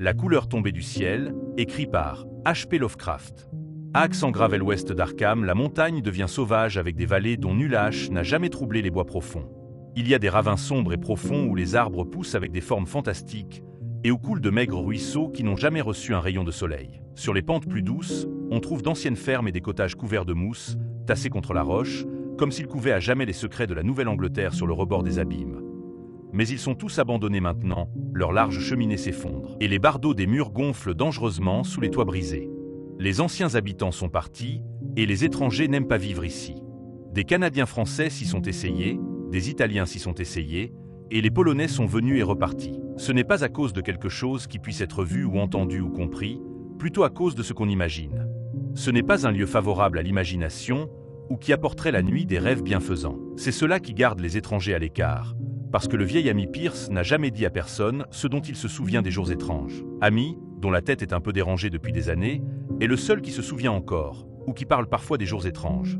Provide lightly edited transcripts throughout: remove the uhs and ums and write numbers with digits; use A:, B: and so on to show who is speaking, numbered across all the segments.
A: La couleur tombée du ciel, écrit par H.P. Lovecraft. À Gravel ouest d'Arkham, la montagne devient sauvage avec des vallées dont nulle hache n'a jamais troublé les bois profonds. Il y a des ravins sombres et profonds où les arbres poussent avec des formes fantastiques et où coulent de maigres ruisseaux qui n'ont jamais reçu un rayon de soleil. Sur les pentes plus douces, on trouve d'anciennes fermes et des cottages couverts de mousse, tassés contre la roche, comme s'ils couvaient à jamais les secrets de la Nouvelle-Angleterre sur le rebord des abîmes. Mais ils sont tous abandonnés maintenant, leurs larges cheminées s'effondrent, et les bardeaux des murs gonflent dangereusement sous les toits brisés. Les anciens habitants sont partis, et les étrangers n'aiment pas vivre ici. Des Canadiens français s'y sont essayés, des Italiens s'y sont essayés, et les Polonais sont venus et repartis. Ce n'est pas à cause de quelque chose qui puisse être vu ou entendu ou compris, plutôt à cause de ce qu'on imagine. Ce n'est pas un lieu favorable à l'imagination, ou qui apporterait la nuit des rêves bienfaisants. C'est cela qui garde les étrangers à l'écart, parce que le vieil ami Pierce n'a jamais dit à personne ce dont il se souvient des jours étranges. Ami, dont la tête est un peu dérangée depuis des années, est le seul qui se souvient encore, ou qui parle parfois des jours étranges.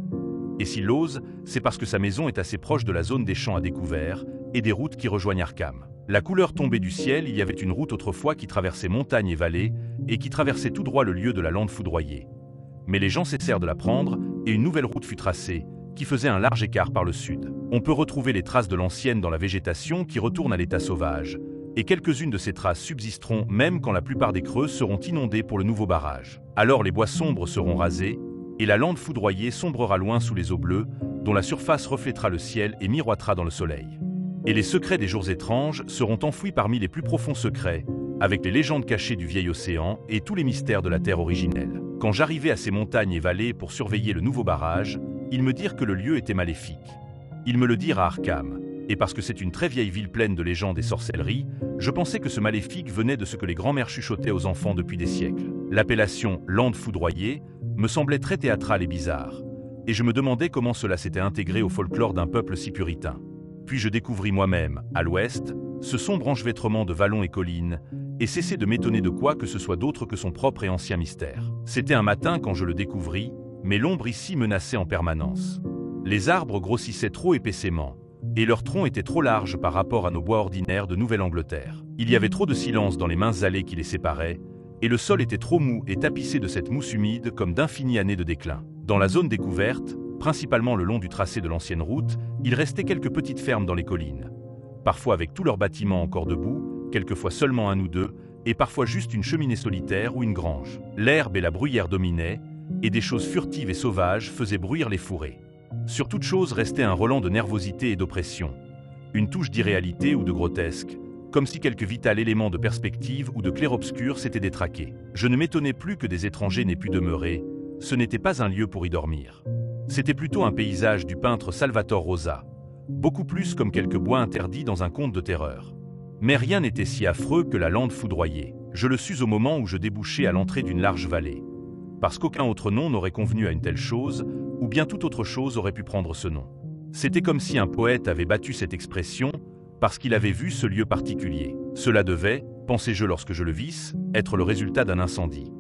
A: Et s'il ose, c'est parce que sa maison est assez proche de la zone des champs à découvert et des routes qui rejoignent Arkham. La couleur tombée du ciel, il y avait une route autrefois qui traversait montagnes et vallées et qui traversait tout droit le lieu de la lande foudroyée. Mais les gens cessèrent de la prendre et une nouvelle route fut tracée, qui faisait un large écart par le sud. On peut retrouver les traces de l'ancienne dans la végétation qui retourne à l'état sauvage, et quelques-unes de ces traces subsisteront même quand la plupart des creux seront inondés pour le nouveau barrage. Alors les bois sombres seront rasés, et la lande foudroyée sombrera loin sous les eaux bleues, dont la surface reflètera le ciel et miroitera dans le soleil. Et les secrets des jours étranges seront enfouis parmi les plus profonds secrets, avec les légendes cachées du vieil océan et tous les mystères de la terre originelle. Quand j'arrivais à ces montagnes et vallées pour surveiller le nouveau barrage, ils me dirent que le lieu était maléfique. Ils me le dirent à Arkham, et parce que c'est une très vieille ville pleine de légendes et sorcelleries, je pensais que ce maléfique venait de ce que les grands-mères chuchotaient aux enfants depuis des siècles. L'appellation « lande foudroyée » me semblait très théâtrale et bizarre, et je me demandais comment cela s'était intégré au folklore d'un peuple si puritain. Puis je découvris moi-même, à l'ouest, ce sombre enchevêtrement de vallons et collines, et cessai de m'étonner de quoi que ce soit d'autre que son propre et ancien mystère. C'était un matin quand je le découvris, mais l'ombre ici menaçait en permanence. Les arbres grossissaient trop épaissément, et leurs troncs étaient trop larges par rapport à nos bois ordinaires de Nouvelle-Angleterre. Il y avait trop de silence dans les minces allées qui les séparaient, et le sol était trop mou et tapissé de cette mousse humide comme d'infinies années de déclin. Dans la zone découverte, principalement le long du tracé de l'ancienne route, il restait quelques petites fermes dans les collines. Parfois avec tous leurs bâtiments encore debout, quelquefois seulement un ou deux, et parfois juste une cheminée solitaire ou une grange. L'herbe et la bruyère dominaient, et des choses furtives et sauvages faisaient bruire les fourrés. Sur toute chose restait un relent de nervosité et d'oppression, une touche d'irréalité ou de grotesque, comme si quelque vital élément de perspective ou de clair-obscur s'était détraqué. Je ne m'étonnais plus que des étrangers n'aient pu demeurer, ce n'était pas un lieu pour y dormir. C'était plutôt un paysage du peintre Salvatore Rosa, beaucoup plus comme quelques bois interdits dans un conte de terreur. Mais rien n'était si affreux que la lande foudroyée. Je le sus au moment où je débouchais à l'entrée d'une large vallée. Parce qu'aucun autre nom n'aurait convenu à une telle chose, ou bien toute autre chose aurait pu prendre ce nom. C'était comme si un poète avait battu cette expression, parce qu'il avait vu ce lieu particulier. Cela devait, pensai-je lorsque je le vis, être le résultat d'un incendie.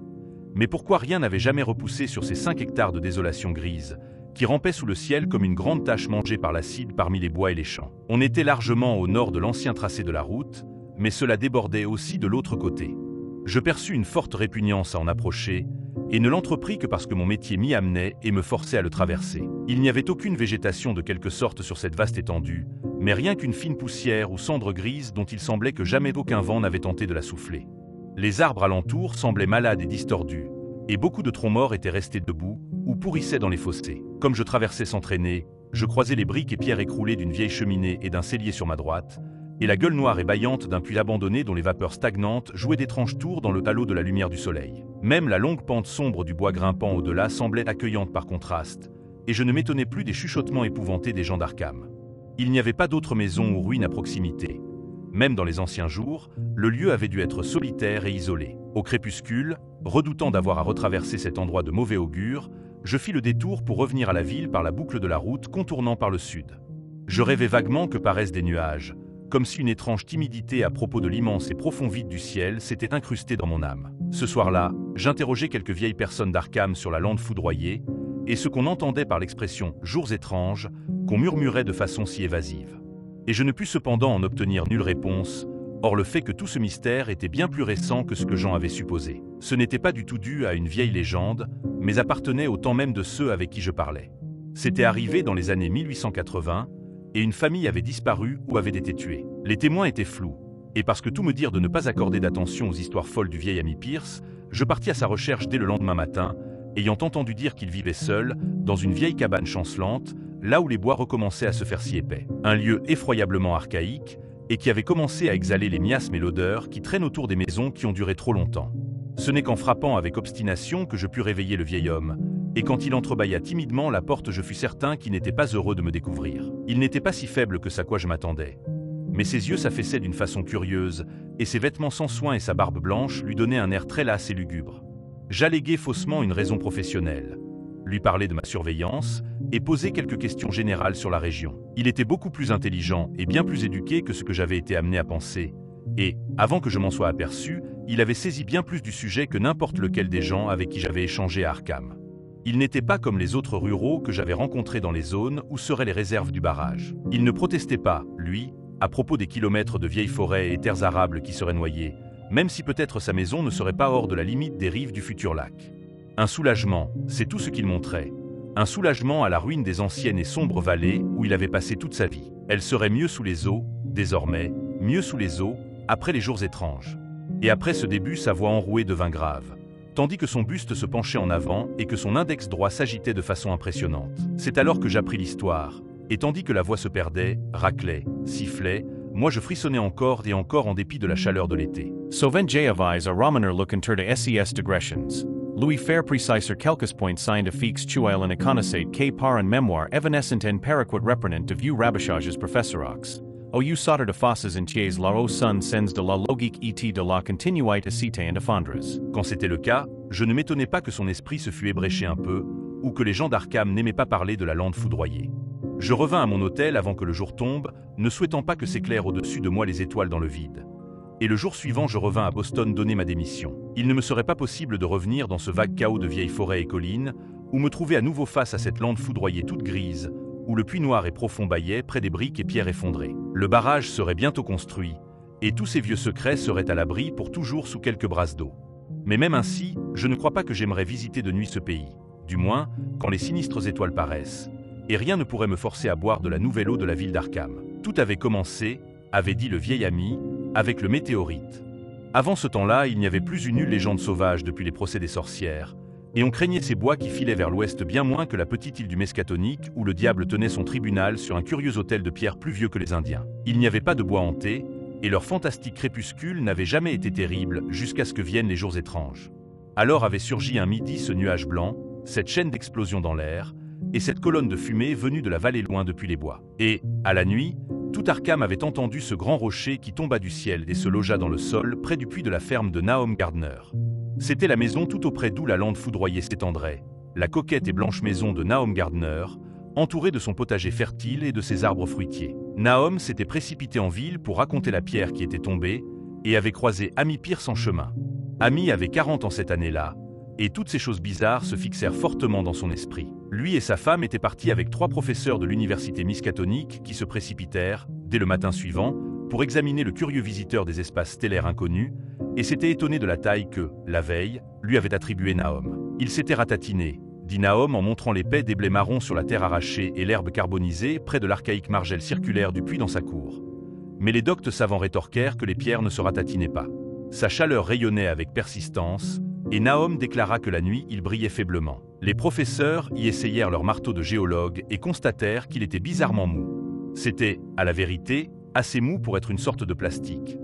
A: Mais pourquoi rien n'avait jamais repoussé sur ces 5 hectares de désolation grise, qui rampaient sous le ciel comme une grande tache mangée par l'acide parmi les bois et les champs? On était largement au nord de l'ancien tracé de la route, mais cela débordait aussi de l'autre côté. Je perçus une forte répugnance à en approcher, et ne l'entrepris que parce que mon métier m'y amenait et me forçait à le traverser. Il n'y avait aucune végétation de quelque sorte sur cette vaste étendue, mais rien qu'une fine poussière ou cendre grise dont il semblait que jamais aucun vent n'avait tenté de la souffler. Les arbres alentours semblaient malades et distordus, et beaucoup de troncs morts étaient restés debout ou pourrissaient dans les fossés. Comme je traversais sans traîner, je croisais les briques et pierres écroulées d'une vieille cheminée et d'un cellier sur ma droite, et la gueule noire et bâillante d'un puits abandonné dont les vapeurs stagnantes jouaient d'étranges tours dans le halo de la lumière du soleil. Même la longue pente sombre du bois grimpant au-delà semblait accueillante par contraste, et je ne m'étonnais plus des chuchotements épouvantés des gens d'Arkham. Il n'y avait pas d'autres maisons ou ruines à proximité. Même dans les anciens jours, le lieu avait dû être solitaire et isolé. Au crépuscule, redoutant d'avoir à retraverser cet endroit de mauvais augure, je fis le détour pour revenir à la ville par la boucle de la route contournant par le sud. Je rêvais vaguement que paraissent des nuages, comme si une étrange timidité à propos de l'immense et profond vide du ciel s'était incrustée dans mon âme. Ce soir-là, j'interrogeai quelques vieilles personnes d'Arkham sur la lande foudroyée, et ce qu'on entendait par l'expression « jours étranges » qu'on murmurait de façon si évasive. Et je ne pus cependant en obtenir nulle réponse, Or le fait que tout ce mystère était bien plus récent que ce que Jean avait supposé. Ce n'était pas du tout dû à une vieille légende, mais appartenait au temps même de ceux avec qui je parlais. C'était arrivé dans les années 1880, et une famille avait disparu ou avait été tuée. Les témoins étaient flous, et parce que tout me dire de ne pas accorder d'attention aux histoires folles du vieil ami Pierce, je partis à sa recherche dès le lendemain matin, ayant entendu dire qu'il vivait seul, dans une vieille cabane chancelante, là où les bois recommençaient à se faire si épais. Un lieu effroyablement archaïque, et qui avait commencé à exhaler les miasmes et l'odeur qui traînent autour des maisons qui ont duré trop longtemps. Ce n'est qu'en frappant avec obstination que je pus réveiller le vieil homme, et quand il entrebâilla timidement la porte, je fus certain qu'il n'était pas heureux de me découvrir. Il n'était pas si faible que ce à quoi je m'attendais. Mais ses yeux s'affaissaient d'une façon curieuse, et ses vêtements sans soin et sa barbe blanche lui donnaient un air très las et lugubre. J'alléguai faussement une raison professionnelle, lui parler de ma surveillance, et poser quelques questions générales sur la région. Il était beaucoup plus intelligent et bien plus éduqué que ce que j'avais été amené à penser, et, avant que je m'en sois aperçu, il avait saisi bien plus du sujet que n'importe lequel des gens avec qui j'avais échangé à Arkham. Il n'était pas comme les autres ruraux que j'avais rencontrés dans les zones où seraient les réserves du barrage. Il ne protestait pas, lui, à propos des kilomètres de vieilles forêts et terres arables qui seraient noyées, même si peut-être sa maison ne serait pas hors de la limite des rives du futur lac. Un soulagement, c'est tout ce qu'il montrait. Un soulagement à la ruine des anciennes et sombres vallées où il avait passé toute sa vie. Elle serait mieux sous les eaux, désormais, mieux sous les eaux, après les jours étranges. Et après ce début, sa voix enrouée devint grave, tandis que son buste se penchait en avant et que son index droit s'agitait de façon impressionnante. C'est alors que j'appris l'histoire, et tandis que la voix se perdait, raclait, sifflait, moi je frissonnais encore et encore en dépit de la chaleur de l'été.
B: Soven Jayavis a Romaner lookinter de SES digressions. Louis Fair preciser quelques points signed a fix chuil and econosade k par en mémoire evanescent en paraquat reprenant de vieux rabachages professorox. O you sauter de fosses entiers la son sens de la logique et de la continuité cité and effondres.
A: Quand c'était le cas, je ne m'étonnais pas que son esprit se fût ébréché un peu, ou que les gens d'Arkham n'aimaient pas parler de la lande foudroyée. Je revins à mon hôtel avant que le jour tombe, ne souhaitant pas que s'éclairent au-dessus de moi les étoiles dans le vide. Et le jour suivant, je revins à Boston donner ma démission. Il ne me serait pas possible de revenir dans ce vague chaos de vieilles forêts et collines, ou me trouver à nouveau face à cette lande foudroyée toute grise, où le puits noir et profond bâillait près des briques et pierres effondrées. Le barrage serait bientôt construit, et tous ces vieux secrets seraient à l'abri pour toujours sous quelques brasses d'eau. Mais même ainsi, je ne crois pas que j'aimerais visiter de nuit ce pays, du moins quand les sinistres étoiles paraissent, et rien ne pourrait me forcer à boire de la nouvelle eau de la ville d'Arkham. Tout avait commencé, avait dit le vieil ami, avec le météorite. Avant ce temps-là, il n'y avait plus une nulle légende sauvage depuis les procès des sorcières, et on craignait ces bois qui filaient vers l'ouest bien moins que la petite île du Mescatonique où le diable tenait son tribunal sur un curieux autel de pierre plus vieux que les Indiens. Il n'y avait pas de bois hanté, et leur fantastique crépuscule n'avait jamais été terrible jusqu'à ce que viennent les jours étranges. Alors avait surgi un midi ce nuage blanc, cette chaîne d'explosions dans l'air, et cette colonne de fumée venue de la vallée loin depuis les bois. Et, à la nuit, tout Arkham avait entendu ce grand rocher qui tomba du ciel et se logea dans le sol près du puits de la ferme de Nahum Gardner. C'était la maison tout auprès d'où la lande foudroyée s'étendrait, la coquette et blanche maison de Nahum Gardner, entourée de son potager fertile et de ses arbres fruitiers. Nahum s'était précipité en ville pour raconter la pierre qui était tombée et avait croisé Amy Pierce en chemin. Amy avait 40 ans cette année-là, et toutes ces choses bizarres se fixèrent fortement dans son esprit. Lui et sa femme étaient partis avec 3 professeurs de l'université Miskatonic qui se précipitèrent, dès le matin suivant, pour examiner le curieux visiteur des espaces stellaires inconnus, et s'étaient étonnés de la taille que, la veille, lui avait attribuée Nahum. Il s'était ratatiné, dit Nahum en montrant l'épais des blés marrons sur la terre arrachée et l'herbe carbonisée près de l'archaïque margelle circulaire du puits dans sa cour. Mais les doctes savants rétorquèrent que les pierres ne se ratatinaient pas. Sa chaleur rayonnait avec persistance, et Nahum déclara que la nuit il brillait faiblement. Les professeurs y essayèrent leur marteau de géologue et constatèrent qu'il était bizarrement mou. C'était, à la vérité, assez mou pour être une sorte de plastique.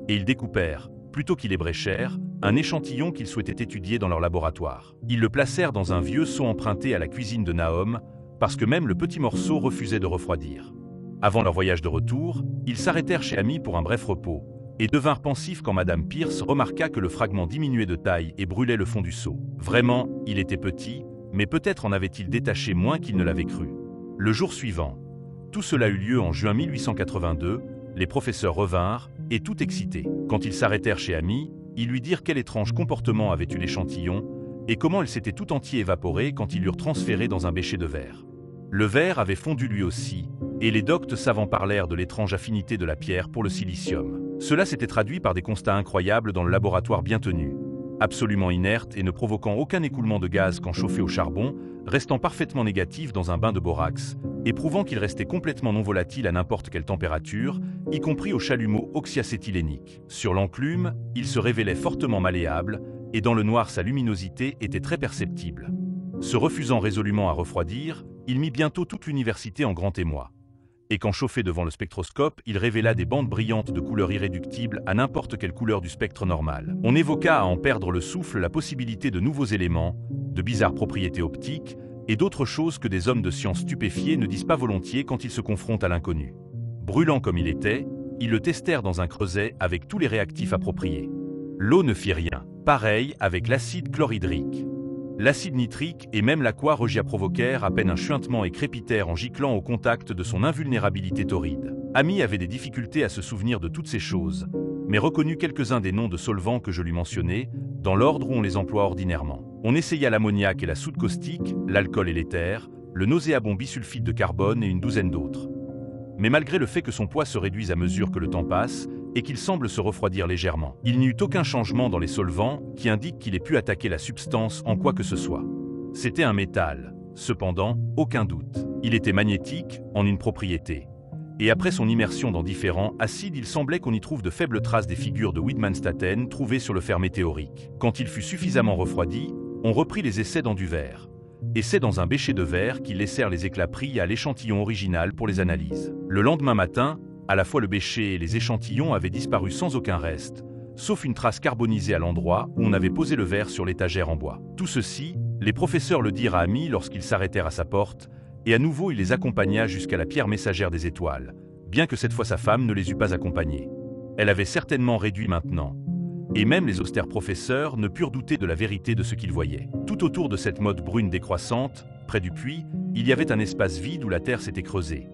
A: Et ils découpèrent, plutôt qu'ils ébréchèrent, un échantillon qu'ils souhaitaient étudier dans leur laboratoire. Ils le placèrent dans un vieux seau emprunté à la cuisine de Nahum, parce que même le petit morceau refusait de refroidir. Avant leur voyage de retour, ils s'arrêtèrent chez Amy pour un bref repos, et devinrent pensifs quand Madame Pierce remarqua que le fragment diminuait de taille et brûlait le fond du seau. Vraiment, il était petit, mais peut-être en avait-il détaché moins qu'il ne l'avait cru. Le jour suivant, tout cela eut lieu en juin 1882, les professeurs revinrent, et tout excités. Quand ils s'arrêtèrent chez Amy, ils lui dirent quel étrange comportement avait eu l'échantillon, et comment il s'était tout entier évaporé quand ils l'eurent transféré dans un bécher de verre. Le verre avait fondu lui aussi, et les doctes savants parlèrent de l'étrange affinité de la pierre pour le silicium. Cela s'était traduit par des constats incroyables dans le laboratoire bien tenu. Absolument inerte et ne provoquant aucun écoulement de gaz quand chauffé au charbon, restant parfaitement négatif dans un bain de borax, et prouvant qu'il restait complètement non volatile à n'importe quelle température, y compris au chalumeau oxyacéthylénique. Sur l'enclume, il se révélait fortement malléable, et dans le noir sa luminosité était très perceptible. Se refusant résolument à refroidir, il mit bientôt toute l'université en grand émoi. Et quand chauffé devant le spectroscope, il révéla des bandes brillantes de couleurs irréductibles à n'importe quelle couleur du spectre normal. On évoqua à en perdre le souffle la possibilité de nouveaux éléments, de bizarres propriétés optiques, et d'autres choses que des hommes de science stupéfiés ne disent pas volontiers quand ils se confrontent à l'inconnu. Brûlant comme il était, ils le testèrent dans un creuset avec tous les réactifs appropriés. L'eau ne fit rien. Pareil avec l'acide chlorhydrique. L'acide nitrique et même l'aqua regia provoquèrent à peine un chuintement et crépitèrent en giclant au contact de son invulnérabilité torride. Ami avait des difficultés à se souvenir de toutes ces choses, mais reconnut quelques-uns des noms de solvants que je lui mentionnais, dans l'ordre où on les emploie ordinairement. On essaya l'ammoniac et la soude caustique, l'alcool et l'éther, le nauséabond bisulfite de carbone et une douzaine d'autres. Mais malgré le fait que son poids se réduise à mesure que le temps passe, et qu'il semble se refroidir légèrement, il n'y eut aucun changement dans les solvants qui indique qu'il ait pu attaquer la substance en quoi que ce soit. C'était un métal, cependant, aucun doute. Il était magnétique, en une propriété. Et après son immersion dans différents acides, il semblait qu'on y trouve de faibles traces des figures de Widmanstätten trouvées sur le fer météorique. Quand il fut suffisamment refroidi, on reprit les essais dans du verre. Et c'est dans un bécher de verre qu'ils laissèrent les éclats pris à l'échantillon original pour les analyses. Le lendemain matin, à la fois le bécher et les échantillons avaient disparu sans aucun reste, sauf une trace carbonisée à l'endroit où on avait posé le verre sur l'étagère en bois. Tout ceci, les professeurs le dirent à Ami lorsqu'ils s'arrêtèrent à sa porte, et à nouveau il les accompagna jusqu'à la pierre messagère des étoiles, bien que cette fois sa femme ne les eût pas accompagnés. Elle avait certainement réduit maintenant, et même les austères professeurs ne purent douter de la vérité de ce qu'ils voyaient. Tout autour de cette motte brune décroissante, près du puits, il y avait un espace vide où la terre s'était creusée.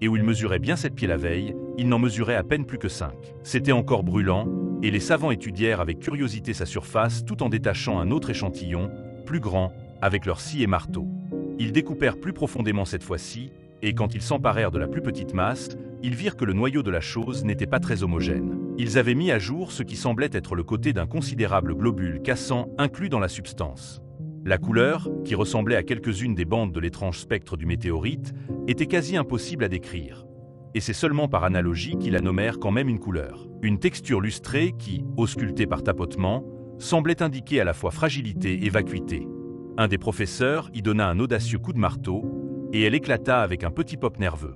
A: Et où il mesurait bien 7 pieds la veille, il n'en mesurait à peine plus que 5. C'était encore brûlant, et les savants étudièrent avec curiosité sa surface tout en détachant un autre échantillon, plus grand, avec leurs scies et marteaux. Ils découpèrent plus profondément cette fois-ci, et quand ils s'emparèrent de la plus petite masse, ils virent que le noyau de la chose n'était pas très homogène. Ils avaient mis à jour ce qui semblait être le côté d'un considérable globule cassant inclus dans la substance. La couleur, qui ressemblait à quelques-unes des bandes de l'étrange spectre du météorite, était quasi impossible à décrire. Et c'est seulement par analogie qu'ils la nommèrent quand même une couleur. Une texture lustrée qui, auscultée par tapotement, semblait indiquer à la fois fragilité et vacuité. Un des professeurs y donna un audacieux coup de marteau, et elle éclata avec un petit pop nerveux.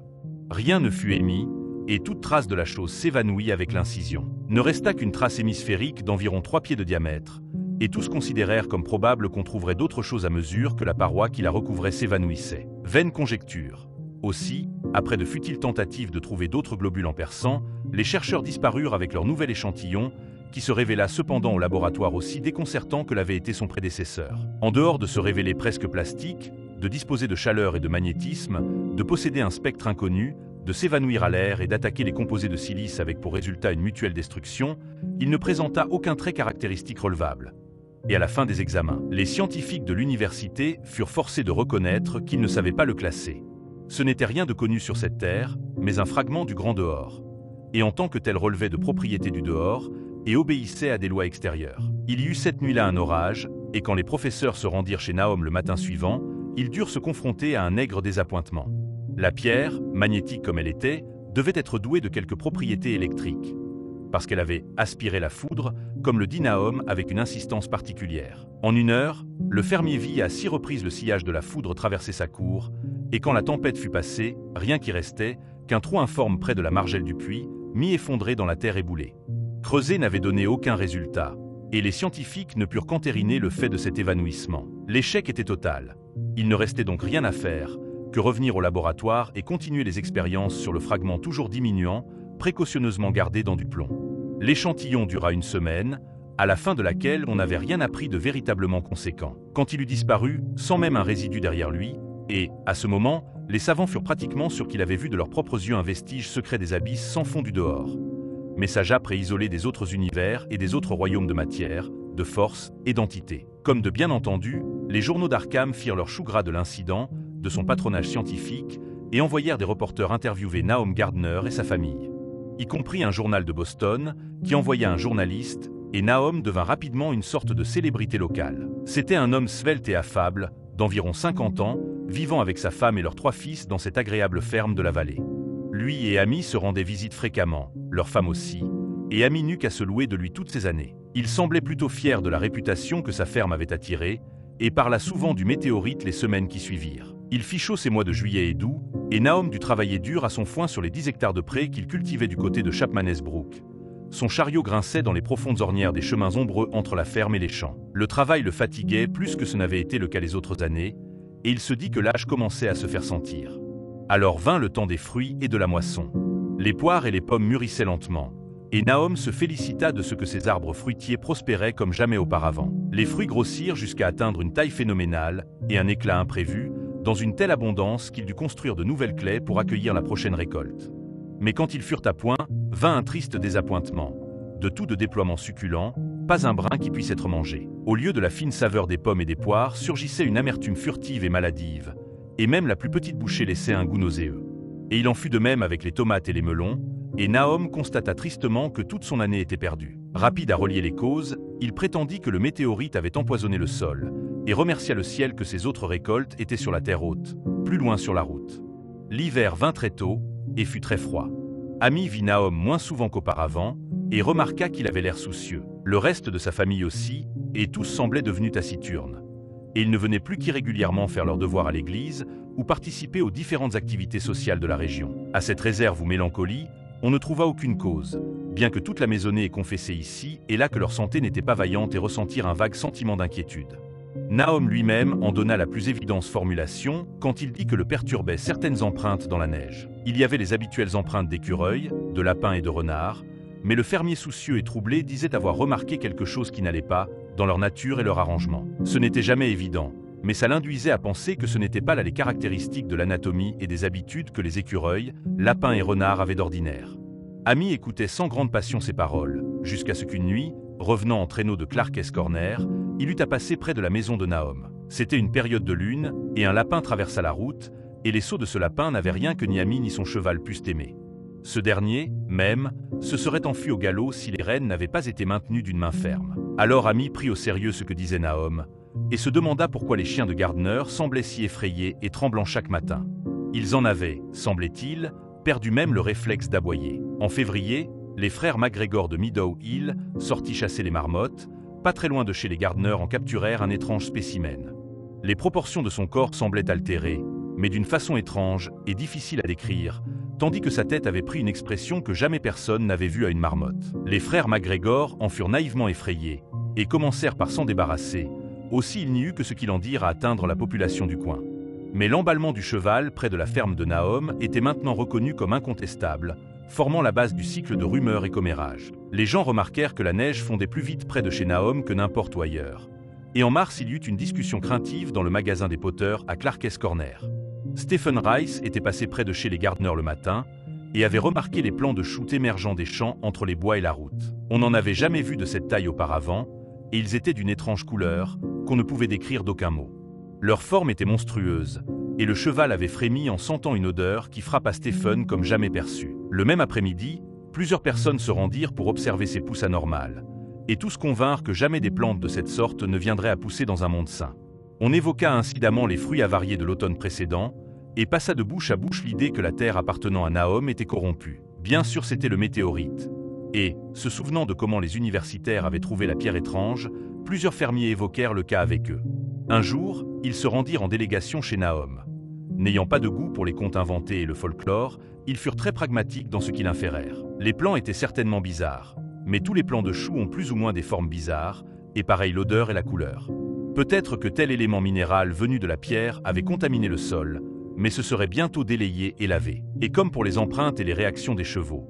A: Rien ne fut émis, et toute trace de la chose s'évanouit avec l'incision. Ne resta qu'une trace hémisphérique d'environ 3 pieds de diamètre, et tous considérèrent comme probable qu'on trouverait d'autres choses à mesure que la paroi qui la recouvrait s'évanouissait. Vaine conjecture. Aussi, après de futiles tentatives de trouver d'autres globules en perçant, les chercheurs disparurent avec leur nouvel échantillon, qui se révéla cependant au laboratoire aussi déconcertant que l'avait été son prédécesseur. En dehors de se révéler presque plastique, de disposer de chaleur et de magnétisme, de posséder un spectre inconnu, de s'évanouir à l'air et d'attaquer les composés de silice avec pour résultat une mutuelle destruction, il ne présenta aucun trait caractéristique relevable. Et à la fin des examens, les scientifiques de l'université furent forcés de reconnaître qu'ils ne savaient pas le classer. Ce n'était rien de connu sur cette terre, mais un fragment du grand dehors. Et en tant que tel relevait de propriétés du dehors, et obéissait à des lois extérieures. Il y eut cette nuit-là un orage, et quand les professeurs se rendirent chez Nahom le matin suivant, ils durent se confronter à un aigre désappointement. La pierre, magnétique comme elle était, devait être douée de quelques propriétés électriques, parce qu'elle avait aspiré la foudre, comme le dit Nahom avec une insistance particulière. En 1 heure, le fermier vit à 6 reprises le sillage de la foudre traverser sa cour, et quand la tempête fut passée, rien qui restait qu'un trou informe près de la margelle du puits, mi-effondré dans la terre éboulée. Creuser n'avait donné aucun résultat, et les scientifiques ne purent qu'entériner le fait de cet évanouissement. L'échec était total. Il ne restait donc rien à faire que revenir au laboratoire et continuer les expériences sur le fragment toujours diminuant, précautionneusement gardé dans du plomb. L'échantillon dura 1 semaine, à la fin de laquelle on n'avait rien appris de véritablement conséquent. Quand il eut disparu, sans même un résidu derrière lui, et, à ce moment, les savants furent pratiquement sûrs qu'ils avaient vu de leurs propres yeux un vestige secret des abysses sans fond du dehors. Message âpre et isolé des autres univers et des autres royaumes de matière, de force et d'entité. Comme de bien entendu, les journaux d'Arkham firent leur chou gras de l'incident, de son patronage scientifique, et envoyèrent des reporters interviewer Nahom Gardner et sa famille. Y compris un journal de Boston, qui envoya un journaliste, et Nahom devint rapidement une sorte de célébrité locale. C'était un homme svelte et affable, d'environ 50 ans, vivant avec sa femme et leurs 3 fils dans cette agréable ferme de la vallée. Lui et Amy se rendaient visite fréquemment, leur femme aussi, et Amy n'eut qu'à se louer de lui toutes ces années. Il semblait plutôt fier de la réputation que sa ferme avait attirée, et parla souvent du météorite les semaines qui suivirent. Il fit chaud ces mois de juillet et d'août, et Nahom dut travailler dur à son foin sur les 10 hectares de prés qu'il cultivait du côté de Chapman's Brook. Son chariot grinçait dans les profondes ornières des chemins ombreux entre la ferme et les champs. Le travail le fatiguait plus que ce n'avait été le cas les autres années, et il se dit que l'âge commençait à se faire sentir. Alors vint le temps des fruits et de la moisson. Les poires et les pommes mûrissaient lentement, et Nahom se félicita de ce que ces arbres fruitiers prospéraient comme jamais auparavant. Les fruits grossirent jusqu'à atteindre une taille phénoménale et un éclat imprévu, dans une telle abondance qu'il dut construire de nouvelles claies pour accueillir la prochaine récolte. Mais quand ils furent à point, vint un triste désappointement. De tout de déploiement succulent, pas un brin qui puisse être mangé. Au lieu de la fine saveur des pommes et des poires, surgissait une amertume furtive et maladive, et même la plus petite bouchée laissait un goût nauséeux. Et il en fut de même avec les tomates et les melons, et Nahom constata tristement que toute son année était perdue. Rapide à relier les causes, il prétendit que le météorite avait empoisonné le sol, et remercia le ciel que ses autres récoltes étaient sur la terre haute, plus loin sur la route. L'hiver vint très tôt, et fut très froid. Amy vit Nahom moins souvent qu'auparavant, et remarqua qu'il avait l'air soucieux. Le reste de sa famille aussi, et tous semblaient devenus taciturnes. Et ils ne venaient plus qu'irrégulièrement faire leurs devoirs à l'église, ou participer aux différentes activités sociales de la région. À cette réserve ou mélancolie, on ne trouva aucune cause, bien que toute la maisonnée ait confessé ici et là que leur santé n'était pas vaillante et ressentir un vague sentiment d'inquiétude. Nahom lui-même en donna la plus évidente formulation quand il dit que le perturbaient certaines empreintes dans la neige. Il y avait les habituelles empreintes d'écureuils, de lapins et de renards, mais le fermier soucieux et troublé disait avoir remarqué quelque chose qui n'allait pas dans leur nature et leur arrangement. Ce n'était jamais évident, mais ça l'induisait à penser que ce n'étaient pas là les caractéristiques de l'anatomie et des habitudes que les écureuils, lapins et renards avaient d'ordinaire. Amy écoutait sans grande passion ces paroles, jusqu'à ce qu'une nuit, revenant en traîneau de Clark's Corner, il eut à passer près de la maison de Nahom. C'était une période de lune, et un lapin traversa la route, et les sauts de ce lapin n'avaient rien que ni Amy ni son cheval pussent aimer. Ce dernier, même, se serait enfui au galop si les rênes n'avaient pas été maintenues d'une main ferme. Alors Amy prit au sérieux ce que disait Nahom, et se demanda pourquoi les chiens de Gardner semblaient si effrayés et tremblants chaque matin. Ils en avaient, semblait-il, perdu même le réflexe d'aboyer. En février, les frères McGregor de Meadow Hill, sortis chasser les marmottes, pas très loin de chez les Gardner en capturèrent un étrange spécimen. Les proportions de son corps semblaient altérées, mais d'une façon étrange et difficile à décrire, tandis que sa tête avait pris une expression que jamais personne n'avait vue à une marmotte. Les frères McGregor en furent naïvement effrayés, et commencèrent par s'en débarrasser, aussi il n'y eut que ce qu'il en dire à atteindre la population du coin. Mais l'emballement du cheval près de la ferme de Nahom était maintenant reconnu comme incontestable, formant la base du cycle de rumeurs et commérages. Les gens remarquèrent que la neige fondait plus vite près de chez Nahom que n'importe où ailleurs. Et en mars, il y eut une discussion craintive dans le magasin des Potter à Clark's Corner. Stephen Rice était passé près de chez les Gardner le matin et avait remarqué les plants de choux émergeant des champs entre les bois et la route. On n'en avait jamais vu de cette taille auparavant, et ils étaient d'une étrange couleur qu'on ne pouvait décrire d'aucun mot. Leur forme était monstrueuse, et le cheval avait frémi en sentant une odeur qui frappa Stephen comme jamais perçue. Le même après-midi, plusieurs personnes se rendirent pour observer ces pousses anormales, et tous convinrent que jamais des plantes de cette sorte ne viendraient à pousser dans un monde sain. On évoqua incidemment les fruits avariés de l'automne précédent, et passa de bouche à bouche l'idée que la terre appartenant à Nahom était corrompue. Bien sûr, c'était le météorite. Et, se souvenant de comment les universitaires avaient trouvé la pierre étrange, plusieurs fermiers évoquèrent le cas avec eux. Un jour, ils se rendirent en délégation chez Nahom. N'ayant pas de goût pour les contes inventés et le folklore, ils furent très pragmatiques dans ce qu'ils inférèrent. Les plants étaient certainement bizarres, mais tous les plants de choux ont plus ou moins des formes bizarres, et pareil l'odeur et la couleur. Peut-être que tel élément minéral venu de la pierre avait contaminé le sol, mais ce serait bientôt délayé et lavé. Et comme pour les empreintes et les réactions des chevaux,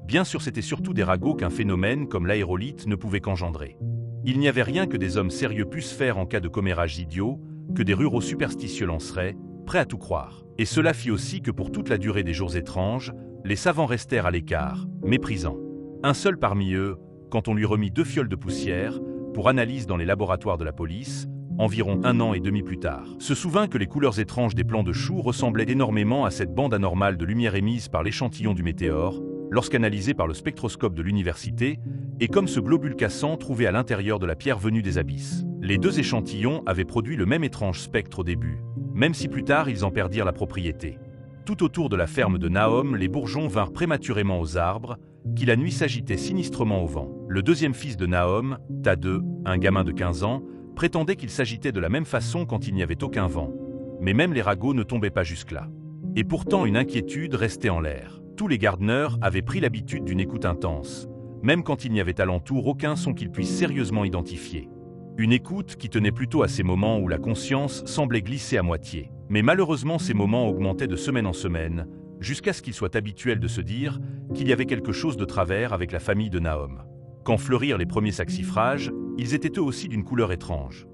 A: bien sûr c'était surtout des ragots qu'un phénomène comme l'aérolite ne pouvait qu'engendrer. Il n'y avait rien que des hommes sérieux puissent faire en cas de commérage idiot, que des ruraux superstitieux lanceraient, prêts à tout croire. Et cela fit aussi que pour toute la durée des jours étranges, les savants restèrent à l'écart, méprisants. Un seul parmi eux, quand on lui remit 2 fioles de poussière, pour analyse dans les laboratoires de la police, environ 1 an et demi plus tard, se souvint que les couleurs étranges des plants de choux ressemblaient énormément à cette bande anormale de lumière émise par l'échantillon du météore, lorsqu'analysé par le spectroscope de l'université, et comme ce globule cassant trouvé à l'intérieur de la pierre venue des abysses. Les deux échantillons avaient produit le même étrange spectre au début, même si plus tard ils en perdirent la propriété. Tout autour de la ferme de Nahom, les bourgeons vinrent prématurément aux arbres, qui la nuit s'agitaient sinistrement au vent. Le deuxième fils de Nahom, Ta2, un gamin de 15 ans, prétendait qu'il s'agitait de la même façon quand il n'y avait aucun vent. Mais même les ragots ne tombaient pas jusque-là. Et pourtant une inquiétude restait en l'air. Tous les Gardner avaient pris l'habitude d'une écoute intense, même quand il n'y avait alentour aucun son qu'ils puissent sérieusement identifier. Une écoute qui tenait plutôt à ces moments où la conscience semblait glisser à moitié. Mais malheureusement ces moments augmentaient de semaine en semaine, jusqu'à ce qu'il soit habituel de se dire qu'il y avait quelque chose de travers avec la famille de Nahom. Quand fleurirent les premiers saxifrages, ils étaient eux aussi d'une couleur étrange.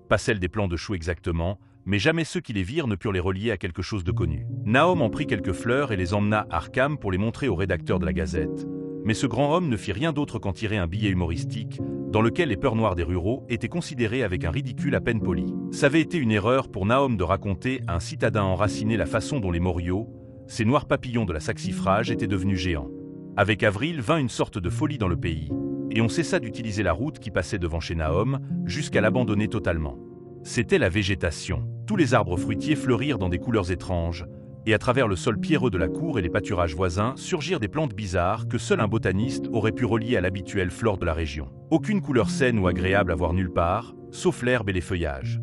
A: Pas celle des plants de choux exactement, mais jamais ceux qui les virent ne purent les relier à quelque chose de connu. Nahom en prit quelques fleurs et les emmena à Arkham pour les montrer au rédacteur de la Gazette. Mais ce grand homme ne fit rien d'autre qu'en tirer un billet humoristique, dans lequel les peurs noires des ruraux étaient considérées avec un ridicule à peine poli. Ça avait été une erreur pour Nahom de raconter à un citadin enraciné la façon dont les moriaux, ces noirs papillons de la saxifrage, étaient devenus géants. Avec avril vint une sorte de folie dans le pays, et on cessa d'utiliser la route qui passait devant chez Nahom, jusqu'à l'abandonner totalement. C'était la végétation. Tous les arbres fruitiers fleurirent dans des couleurs étranges, et à travers le sol pierreux de la cour et les pâturages voisins surgirent des plantes bizarres que seul un botaniste aurait pu relier à l'habituelle flore de la région. Aucune couleur saine ou agréable à voir nulle part, sauf l'herbe et les feuillages.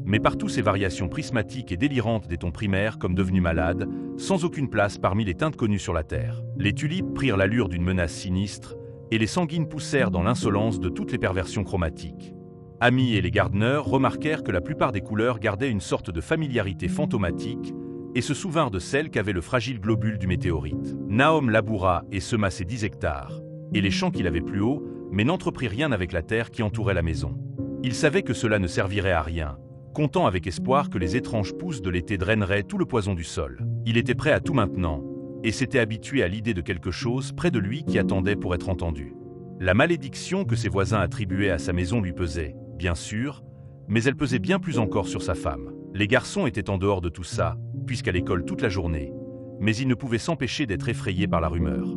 A: Mais partout ces variations prismatiques et délirantes des tons primaires comme devenus malades, sans aucune place parmi les teintes connues sur la terre. Les tulipes prirent l'allure d'une menace sinistre, et les sanguines poussèrent dans l'insolence de toutes les perversions chromatiques. Amy et les Gardner remarquèrent que la plupart des couleurs gardaient une sorte de familiarité fantomatique, et se souvinrent de celle qu'avait le fragile globule du météorite. Nahom laboura et sema ses 10 hectares, et les champs qu'il avait plus hauts, mais n'entreprit rien avec la terre qui entourait la maison. Il savait que cela ne servirait à rien, comptant avec espoir que les étranges pousses de l'été draineraient tout le poison du sol. Il était prêt à tout maintenant, et s'était habitué à l'idée de quelque chose près de lui qui attendait pour être entendu. La malédiction que ses voisins attribuaient à sa maison lui pesait, bien sûr, mais elle pesait bien plus encore sur sa femme. Les garçons étaient en dehors de tout ça, puisqu'à l'école toute la journée, mais ils ne pouvaient s'empêcher d'être effrayés par la rumeur.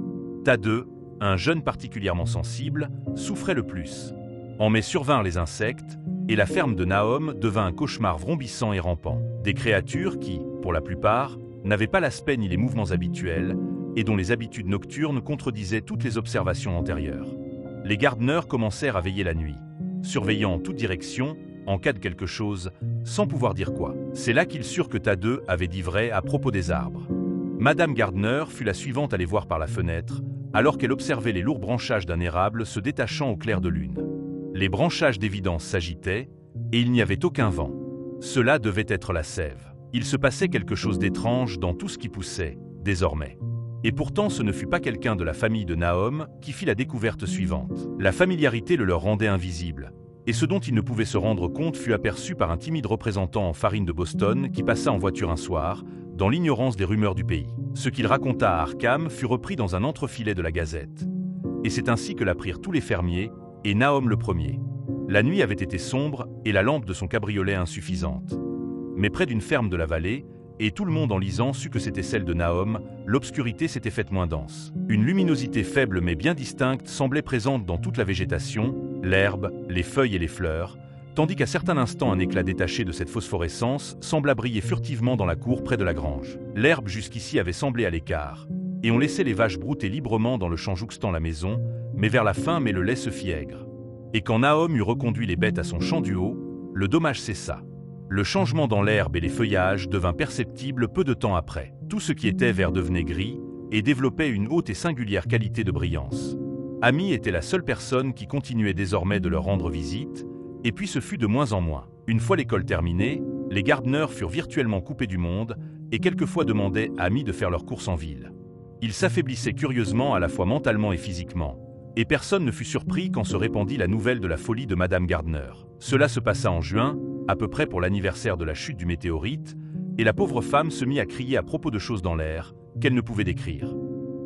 A: Ta2, un jeune particulièrement sensible, souffrait le plus. En mai survinrent les insectes, et la ferme de Nahom devint un cauchemar vrombissant et rampant. Des créatures qui, pour la plupart, n'avaient pas l'aspect ni les mouvements habituels, et dont les habitudes nocturnes contredisaient toutes les observations antérieures. Les Gardner commencèrent à veiller la nuit, surveillant en toute direction, en cas de quelque chose, sans pouvoir dire quoi. C'est là qu'ils surent que Ta2 avait dit vrai à propos des arbres. Madame Gardner fut la suivante à les voir par la fenêtre, alors qu'elle observait les lourds branchages d'un érable se détachant au clair de lune. Les branchages d'évidence s'agitaient, et il n'y avait aucun vent. Cela devait être la sève. Il se passait quelque chose d'étrange dans tout ce qui poussait, désormais. Et pourtant ce ne fut pas quelqu'un de la famille de Nahom qui fit la découverte suivante. La familiarité le leur rendait invisible, et ce dont il ne pouvait se rendre compte fut aperçu par un timide représentant en farine de Boston qui passa en voiture un soir, dans l'ignorance des rumeurs du pays. Ce qu'il raconta à Arkham fut repris dans un entrefilet de la Gazette. Et c'est ainsi que l'apprirent tous les fermiers, et Nahom le premier. La nuit avait été sombre et la lampe de son cabriolet insuffisante. Mais près d'une ferme de la vallée, et tout le monde en lisant sut que c'était celle de Nahom, l'obscurité s'était faite moins dense. Une luminosité faible mais bien distincte semblait présente dans toute la végétation, l'herbe, les feuilles et les fleurs, tandis qu'à certains instants un éclat détaché de cette phosphorescence sembla briller furtivement dans la cour près de la grange. L'herbe jusqu'ici avait semblé à l'écart, et on laissait les vaches brouter librement dans le champ jouxtant la maison, mais vers la fin le lait se fit aigre. Et quand Nahom eut reconduit les bêtes à son champ du haut, le dommage cessa. Le changement dans l'herbe et les feuillages devint perceptible peu de temps après. Tout ce qui était vert devenait gris et développait une haute et singulière qualité de brillance. Amy était la seule personne qui continuait désormais de leur rendre visite, et puis ce fut de moins en moins. Une fois l'école terminée, les Gardner furent virtuellement coupés du monde et quelquefois demandaient à Amy de faire leurs courses en ville. Ils s'affaiblissaient curieusement à la fois mentalement et physiquement, et personne ne fut surpris quand se répandit la nouvelle de la folie de Madame Gardner. Cela se passa en juin, à peu près pour l'anniversaire de la chute du météorite, et la pauvre femme se mit à crier à propos de choses dans l'air, qu'elle ne pouvait décrire.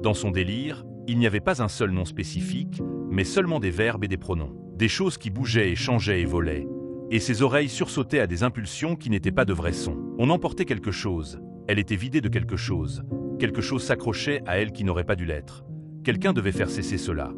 A: Dans son délire, il n'y avait pas un seul nom spécifique, mais seulement des verbes et des pronoms. Des choses qui bougeaient et changeaient et volaient, et ses oreilles sursautaient à des impulsions qui n'étaient pas de vrais sons. On emportait quelque chose, elle était vidée de quelque chose s'accrochait à elle qui n'aurait pas dû l'être. Quelqu'un devait faire cesser cela.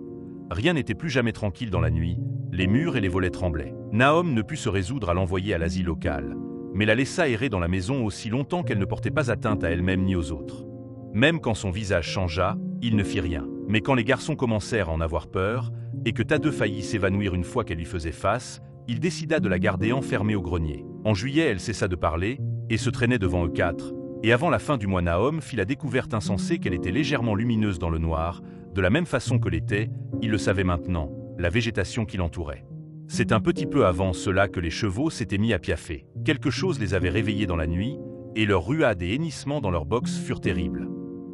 A: Rien n'était plus jamais tranquille dans la nuit, les murs et les volets tremblaient. Nahom ne put se résoudre à l'envoyer à l'asile local, mais la laissa errer dans la maison aussi longtemps qu'elle ne portait pas atteinte à elle-même ni aux autres. Même quand son visage changea, il ne fit rien. Mais quand les garçons commencèrent à en avoir peur, et que Tadeu faillit s'évanouir une fois qu'elle lui faisait face, il décida de la garder enfermée au grenier. En juillet, elle cessa de parler, et se traînait devant eux quatre, et avant la fin du mois Nahom fit la découverte insensée qu'elle était légèrement lumineuse dans le noir, de la même façon que l'était, il le savait maintenant, la végétation qui l'entourait. C'est un petit peu avant cela que les chevaux s'étaient mis à piaffer. Quelque chose les avait réveillés dans la nuit, et leurs ruades et hennissements dans leur box furent terribles.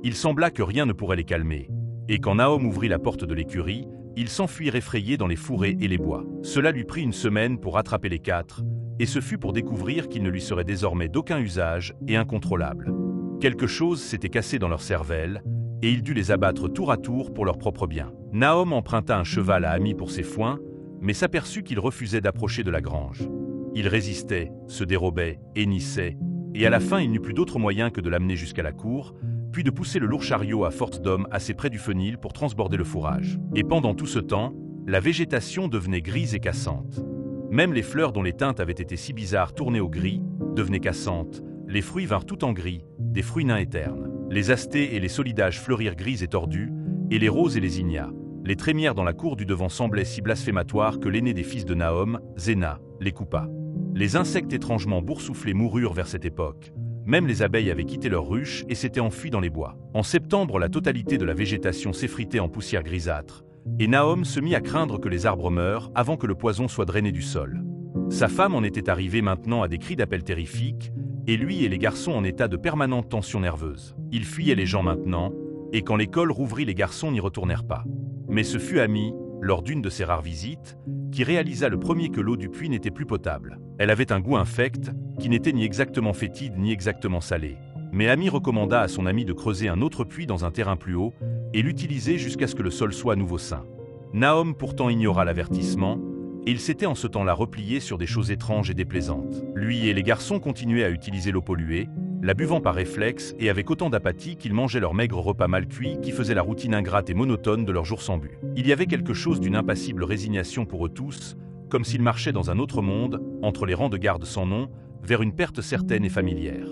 A: Il sembla que rien ne pourrait les calmer, et quand Nahom ouvrit la porte de l'écurie, ils s'enfuirent effrayés dans les fourrés et les bois. Cela lui prit une semaine pour rattraper les quatre, et ce fut pour découvrir qu'il ne lui serait désormais d'aucun usage et incontrôlable. Quelque chose s'était cassé dans leur cervelle, et il dut les abattre tour à tour pour leur propre bien. Nahom emprunta un cheval à Ami pour ses foins, mais s'aperçut qu'il refusait d'approcher de la grange. Il résistait, se dérobait, hennissait, et à la fin il n'eut plus d'autre moyen que de l'amener jusqu'à la cour, puis de pousser le lourd chariot à force d'hommes assez près du fenil pour transborder le fourrage. Et pendant tout ce temps, la végétation devenait grise et cassante. Même les fleurs dont les teintes avaient été si bizarres tournées au gris, devenaient cassantes, les fruits vinrent tout en gris, des fruits nains et ternes. Les astés et les solidages fleurirent gris et tordus, et les roses et les ignats. Les trémières dans la cour du devant semblaient si blasphématoires que l'aîné des fils de Nahom, Zéna, les coupa. Les insectes étrangement boursouflés moururent vers cette époque. Même les abeilles avaient quitté leurs ruches et s'étaient enfuies dans les bois. En septembre, la totalité de la végétation s'effritait en poussière grisâtre, et Nahom se mit à craindre que les arbres meurent avant que le poison soit drainé du sol. Sa femme en était arrivée maintenant à des cris d'appel terrifiques, et lui et les garçons en état de permanente tension nerveuse. Ils fuyaient les gens maintenant, et quand l'école rouvrit, les garçons n'y retournèrent pas. Mais ce fut Ami, lors d'une de ses rares visites, qui réalisa le premier que l'eau du puits n'était plus potable. Elle avait un goût infect, qui n'était ni exactement fétide ni exactement salé. Mais Ami recommanda à son ami de creuser un autre puits dans un terrain plus haut et l'utiliser jusqu'à ce que le sol soit à nouveau sain. Nahom pourtant ignora l'avertissement, et il s'était en ce temps-là replié sur des choses étranges et déplaisantes. Lui et les garçons continuaient à utiliser l'eau polluée, la buvant par réflexe et avec autant d'apathie qu'ils mangeaient leur maigre repas mal cuit qui faisait la routine ingrate et monotone de leur jour sans but. Il y avait quelque chose d'une impassible résignation pour eux tous, comme s'ils marchaient dans un autre monde, entre les rangs de gardes sans nom, vers une perte certaine et familière.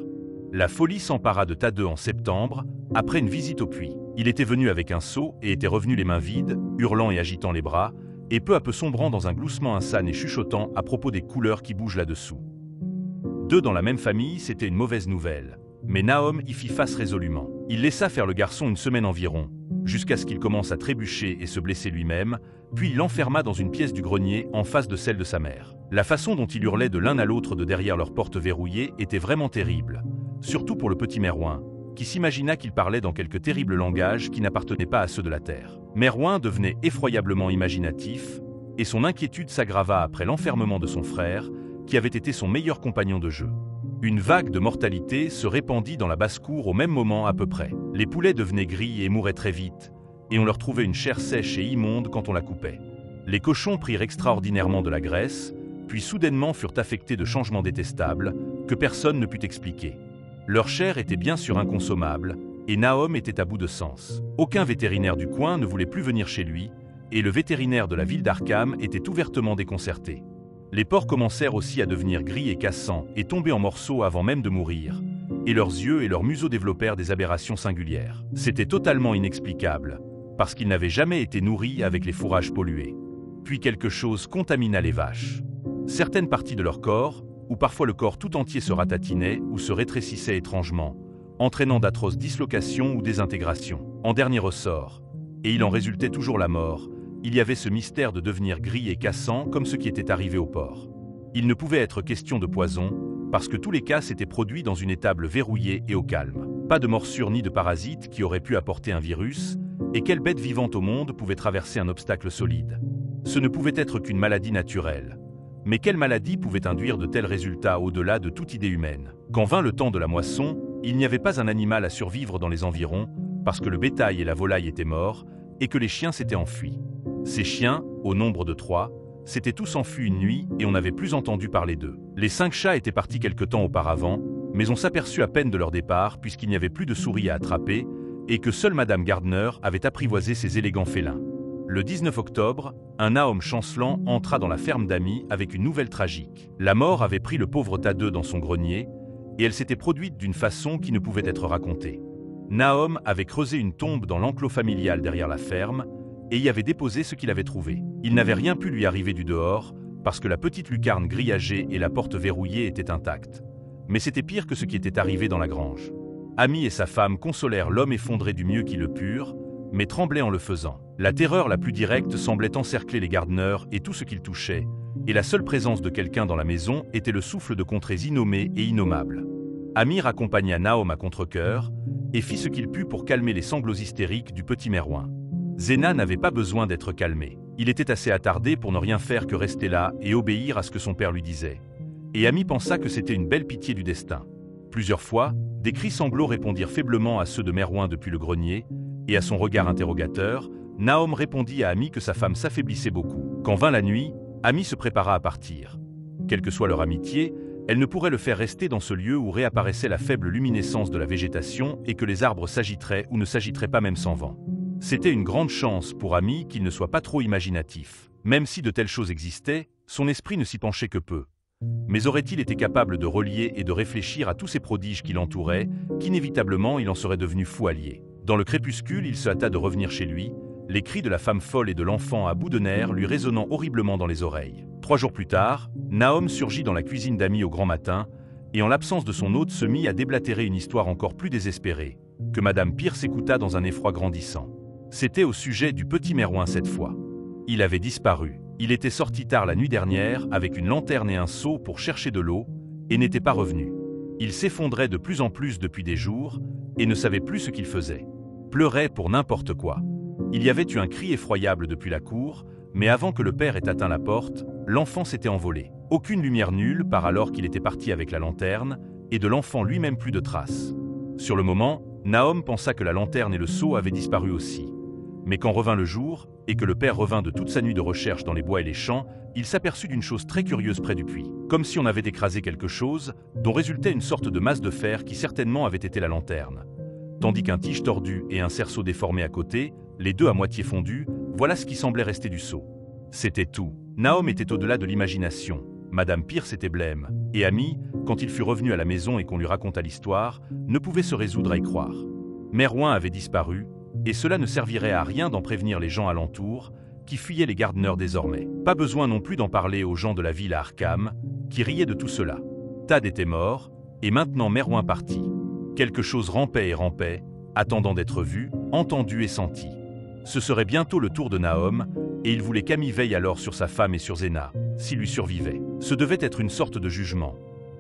A: La folie s'empara de Tadeu en septembre, après une visite au puits. Il était venu avec un seau et était revenu les mains vides, hurlant et agitant les bras, et peu à peu sombrant dans un gloussement insane et chuchotant à propos des couleurs qui bougent là-dessous. Deux dans la même famille, c'était une mauvaise nouvelle, mais Nahom y fit face résolument. Il laissa faire le garçon une semaine environ, jusqu'à ce qu'il commence à trébucher et se blesser lui-même, puis il l'enferma dans une pièce du grenier en face de celle de sa mère. La façon dont il hurlait de l'un à l'autre de derrière leur porte verrouillée était vraiment terrible, surtout pour le petit Merouin, qui s'imagina qu'il parlait dans quelque terrible langage qui n'appartenait pas à ceux de la terre. Merouin devenait effroyablement imaginatif, et son inquiétude s'aggrava après l'enfermement de son frère, qui avait été son meilleur compagnon de jeu. Une vague de mortalité se répandit dans la basse-cour au même moment à peu près. Les poulets devenaient gris et mouraient très vite, et on leur trouvait une chair sèche et immonde quand on la coupait. Les cochons prirent extraordinairement de la graisse, puis soudainement furent affectés de changements détestables que personne ne put expliquer. Leur chair était bien sûr inconsommable, et Nahom était à bout de sens. Aucun vétérinaire du coin ne voulait plus venir chez lui, et le vétérinaire de la ville d'Arkham était ouvertement déconcerté. Les porcs commencèrent aussi à devenir gris et cassants et tomber en morceaux avant même de mourir, et leurs yeux et leurs museaux développèrent des aberrations singulières. C'était totalement inexplicable, parce qu'ils n'avaient jamais été nourris avec les fourrages pollués. Puis quelque chose contamina les vaches. Certaines parties de leur corps, ou parfois le corps tout entier se ratatinait ou se rétrécissait étrangement, entraînant d'atroces dislocations ou désintégrations. En dernier ressort, et il en résultait toujours la mort, il y avait ce mystère de devenir gris et cassant comme ce qui était arrivé au porc. Il ne pouvait être question de poison, parce que tous les cas s'étaient produits dans une étable verrouillée et au calme. Pas de morsure ni de parasite qui aurait pu apporter un virus, et quelle bête vivante au monde pouvait traverser un obstacle solide? Ce ne pouvait être qu'une maladie naturelle. Mais quelle maladie pouvait induire de tels résultats au-delà de toute idée humaine? Quand vint le temps de la moisson, il n'y avait pas un animal à survivre dans les environs, parce que le bétail et la volaille étaient morts, et que les chiens s'étaient enfuis. Ces chiens, au nombre de 3, s'étaient tous enfuis une nuit et on n'avait plus entendu parler d'eux. Les 5 chats étaient partis quelque temps auparavant, mais on s'aperçut à peine de leur départ puisqu'il n'y avait plus de souris à attraper et que seule Madame Gardner avait apprivoisé ces élégants félins. Le 19 octobre, un Nahom chancelant entra dans la ferme d'Amy avec une nouvelle tragique. La mort avait pris le pauvre Tadeu dans son grenier et elle s'était produite d'une façon qui ne pouvait être racontée. Nahom avait creusé une tombe dans l'enclos familial derrière la ferme et y avait déposé ce qu'il avait trouvé. Il n'avait rien pu lui arriver du dehors parce que la petite lucarne grillagée et la porte verrouillée étaient intactes. Mais c'était pire que ce qui était arrivé dans la grange. Amy et sa femme consolèrent l'homme effondré du mieux qu'ils le purent, mais tremblaient en le faisant. La terreur la plus directe semblait encercler les Gardner et tout ce qu'ils touchaient, et la seule présence de quelqu'un dans la maison était le souffle de contrées innommées et innommables. Amy raccompagna Nahom à contre-cœur et fit ce qu'il put pour calmer les sanglots hystériques du petit Merouin. Zéna n'avait pas besoin d'être calmé. Il était assez attardé pour ne rien faire que rester là et obéir à ce que son père lui disait. Et Amy pensa que c'était une belle pitié du destin. Plusieurs fois, des cris sanglots répondirent faiblement à ceux de Merouin depuis le grenier, et à son regard interrogateur, Nahom répondit à Amy que sa femme s'affaiblissait beaucoup. Quand vint la nuit, Amy se prépara à partir. Quelle que soit leur amitié, elle ne pourrait le faire rester dans ce lieu où réapparaissait la faible luminescence de la végétation et que les arbres s'agiteraient ou ne s'agiteraient pas même sans vent. C'était une grande chance pour Amy qu'il ne soit pas trop imaginatif. Même si de telles choses existaient, son esprit ne s'y penchait que peu. Mais aurait-il été capable de relier et de réfléchir à tous ces prodiges qui l'entouraient, qu'inévitablement il en serait devenu fou allié. Dans le crépuscule, il se hâta de revenir chez lui, les cris de la femme folle et de l'enfant à bout de nerfs lui résonnant horriblement dans les oreilles. 3 jours plus tard, Nahom surgit dans la cuisine d'Amy au grand matin, et en l'absence de son hôte se mit à déblatérer une histoire encore plus désespérée, que Madame Pierce écouta dans un effroi grandissant. C'était au sujet du petit Merouin cette fois. Il avait disparu. Il était sorti tard la nuit dernière avec une lanterne et un seau pour chercher de l'eau, et n'était pas revenu. Il s'effondrait de plus en plus depuis des jours, et ne savait plus ce qu'il faisait. Pleurait pour n'importe quoi. Il y avait eu un cri effroyable depuis la cour, mais avant que le père ait atteint la porte, l'enfant s'était envolé. Aucune lumière nulle par alors qu'il était parti avec la lanterne, et de l'enfant lui-même plus de traces. Sur le moment, Nahom pensa que la lanterne et le seau avaient disparu aussi. Mais quand revint le jour, et que le père revint de toute sa nuit de recherche dans les bois et les champs, il s'aperçut d'une chose très curieuse près du puits. Comme si on avait écrasé quelque chose, dont résultait une sorte de masse de fer qui certainement avait été la lanterne. Tandis qu'un tige tordu et un cerceau déformé à côté, les deux à moitié fondus, voilà ce qui semblait rester du seau. C'était tout. Nahom était au-delà de l'imagination. Madame Pierce était blême. Et Amy, quand il fut revenu à la maison et qu'on lui raconta l'histoire, ne pouvait se résoudre à y croire. Merouin avait disparu, et cela ne servirait à rien d'en prévenir les gens alentours, qui fuyaient les Gardner désormais. Pas besoin non plus d'en parler aux gens de la ville à Arkham, qui riaient de tout cela. Tad était mort, et maintenant Merouin parti. Quelque chose rampait et rampait, attendant d'être vu, entendu et senti. Ce serait bientôt le tour de Nahom, et il voulait qu'Amy veille alors sur sa femme et sur Zéna, s'il lui survivait. Ce devait être une sorte de jugement,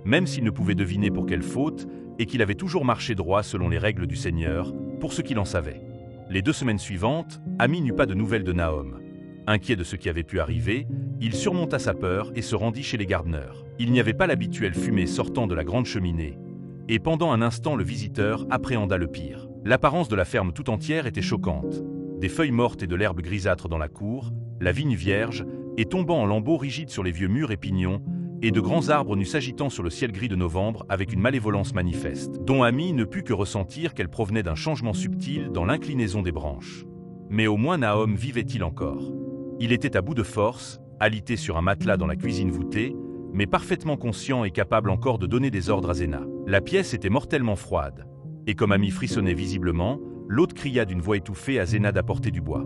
A: même s'il ne pouvait deviner pour quelle faute, et qu'il avait toujours marché droit selon les règles du Seigneur, pour ce qu'il en savait. Les 2 semaines suivantes, Amy n'eut pas de nouvelles de Nahom. Inquiet de ce qui avait pu arriver, il surmonta sa peur et se rendit chez les Gardner. Il n'y avait pas l'habituelle fumée sortant de la grande cheminée, et pendant un instant le visiteur appréhenda le pire. L'apparence de la ferme tout entière était choquante. Des feuilles mortes et de l'herbe grisâtre dans la cour, la vigne vierge, et tombant en lambeaux rigides sur les vieux murs et pignons, et de grands arbres nus s'agitant sur le ciel gris de novembre avec une malévolence manifeste, dont Amy ne put que ressentir qu'elle provenait d'un changement subtil dans l'inclinaison des branches. Mais au moins Nahom vivait-il encore. Il était à bout de force, alité sur un matelas dans la cuisine voûtée, mais parfaitement conscient et capable encore de donner des ordres à Zéna. La pièce était mortellement froide, et comme Amy frissonnait visiblement, l'hôte cria d'une voix étouffée à Zéna d'apporter du bois.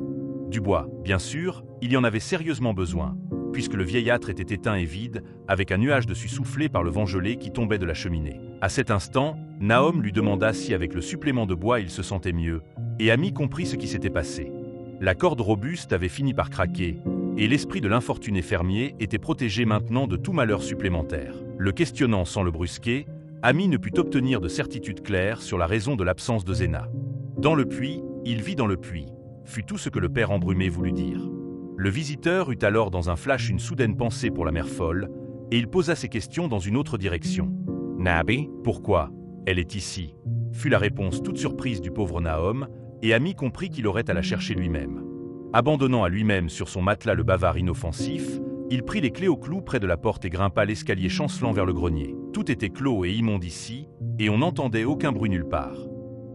A: Du bois, bien sûr, il y en avait sérieusement besoin, puisque le vieillâtre était éteint et vide, avec un nuage dessus soufflé par le vent gelé qui tombait de la cheminée. À cet instant, Nahom lui demanda si avec le supplément de bois il se sentait mieux, et Amy comprit ce qui s'était passé. La corde robuste avait fini par craquer, et l'esprit de l'infortuné fermier était protégé maintenant de tout malheur supplémentaire. Le questionnant sans le brusquer, Amy ne put obtenir de certitude claire sur la raison de l'absence de Zéna. Dans le puits, il vit dans le puits, fut tout ce que le père embrumé voulut dire. Le visiteur eut alors dans un flash une soudaine pensée pour la mère folle, et il posa ses questions dans une autre direction. « Nabby, pourquoi? Elle est ici » fut la réponse toute surprise du pauvre Nahom, et Amy comprit qu'il aurait à la chercher lui-même. Abandonnant à lui-même sur son matelas le bavard inoffensif, Il prit les clés au clou près de la porte et grimpa l'escalier chancelant vers le grenier. Tout était clos et immonde ici, et on n'entendait aucun bruit nulle part.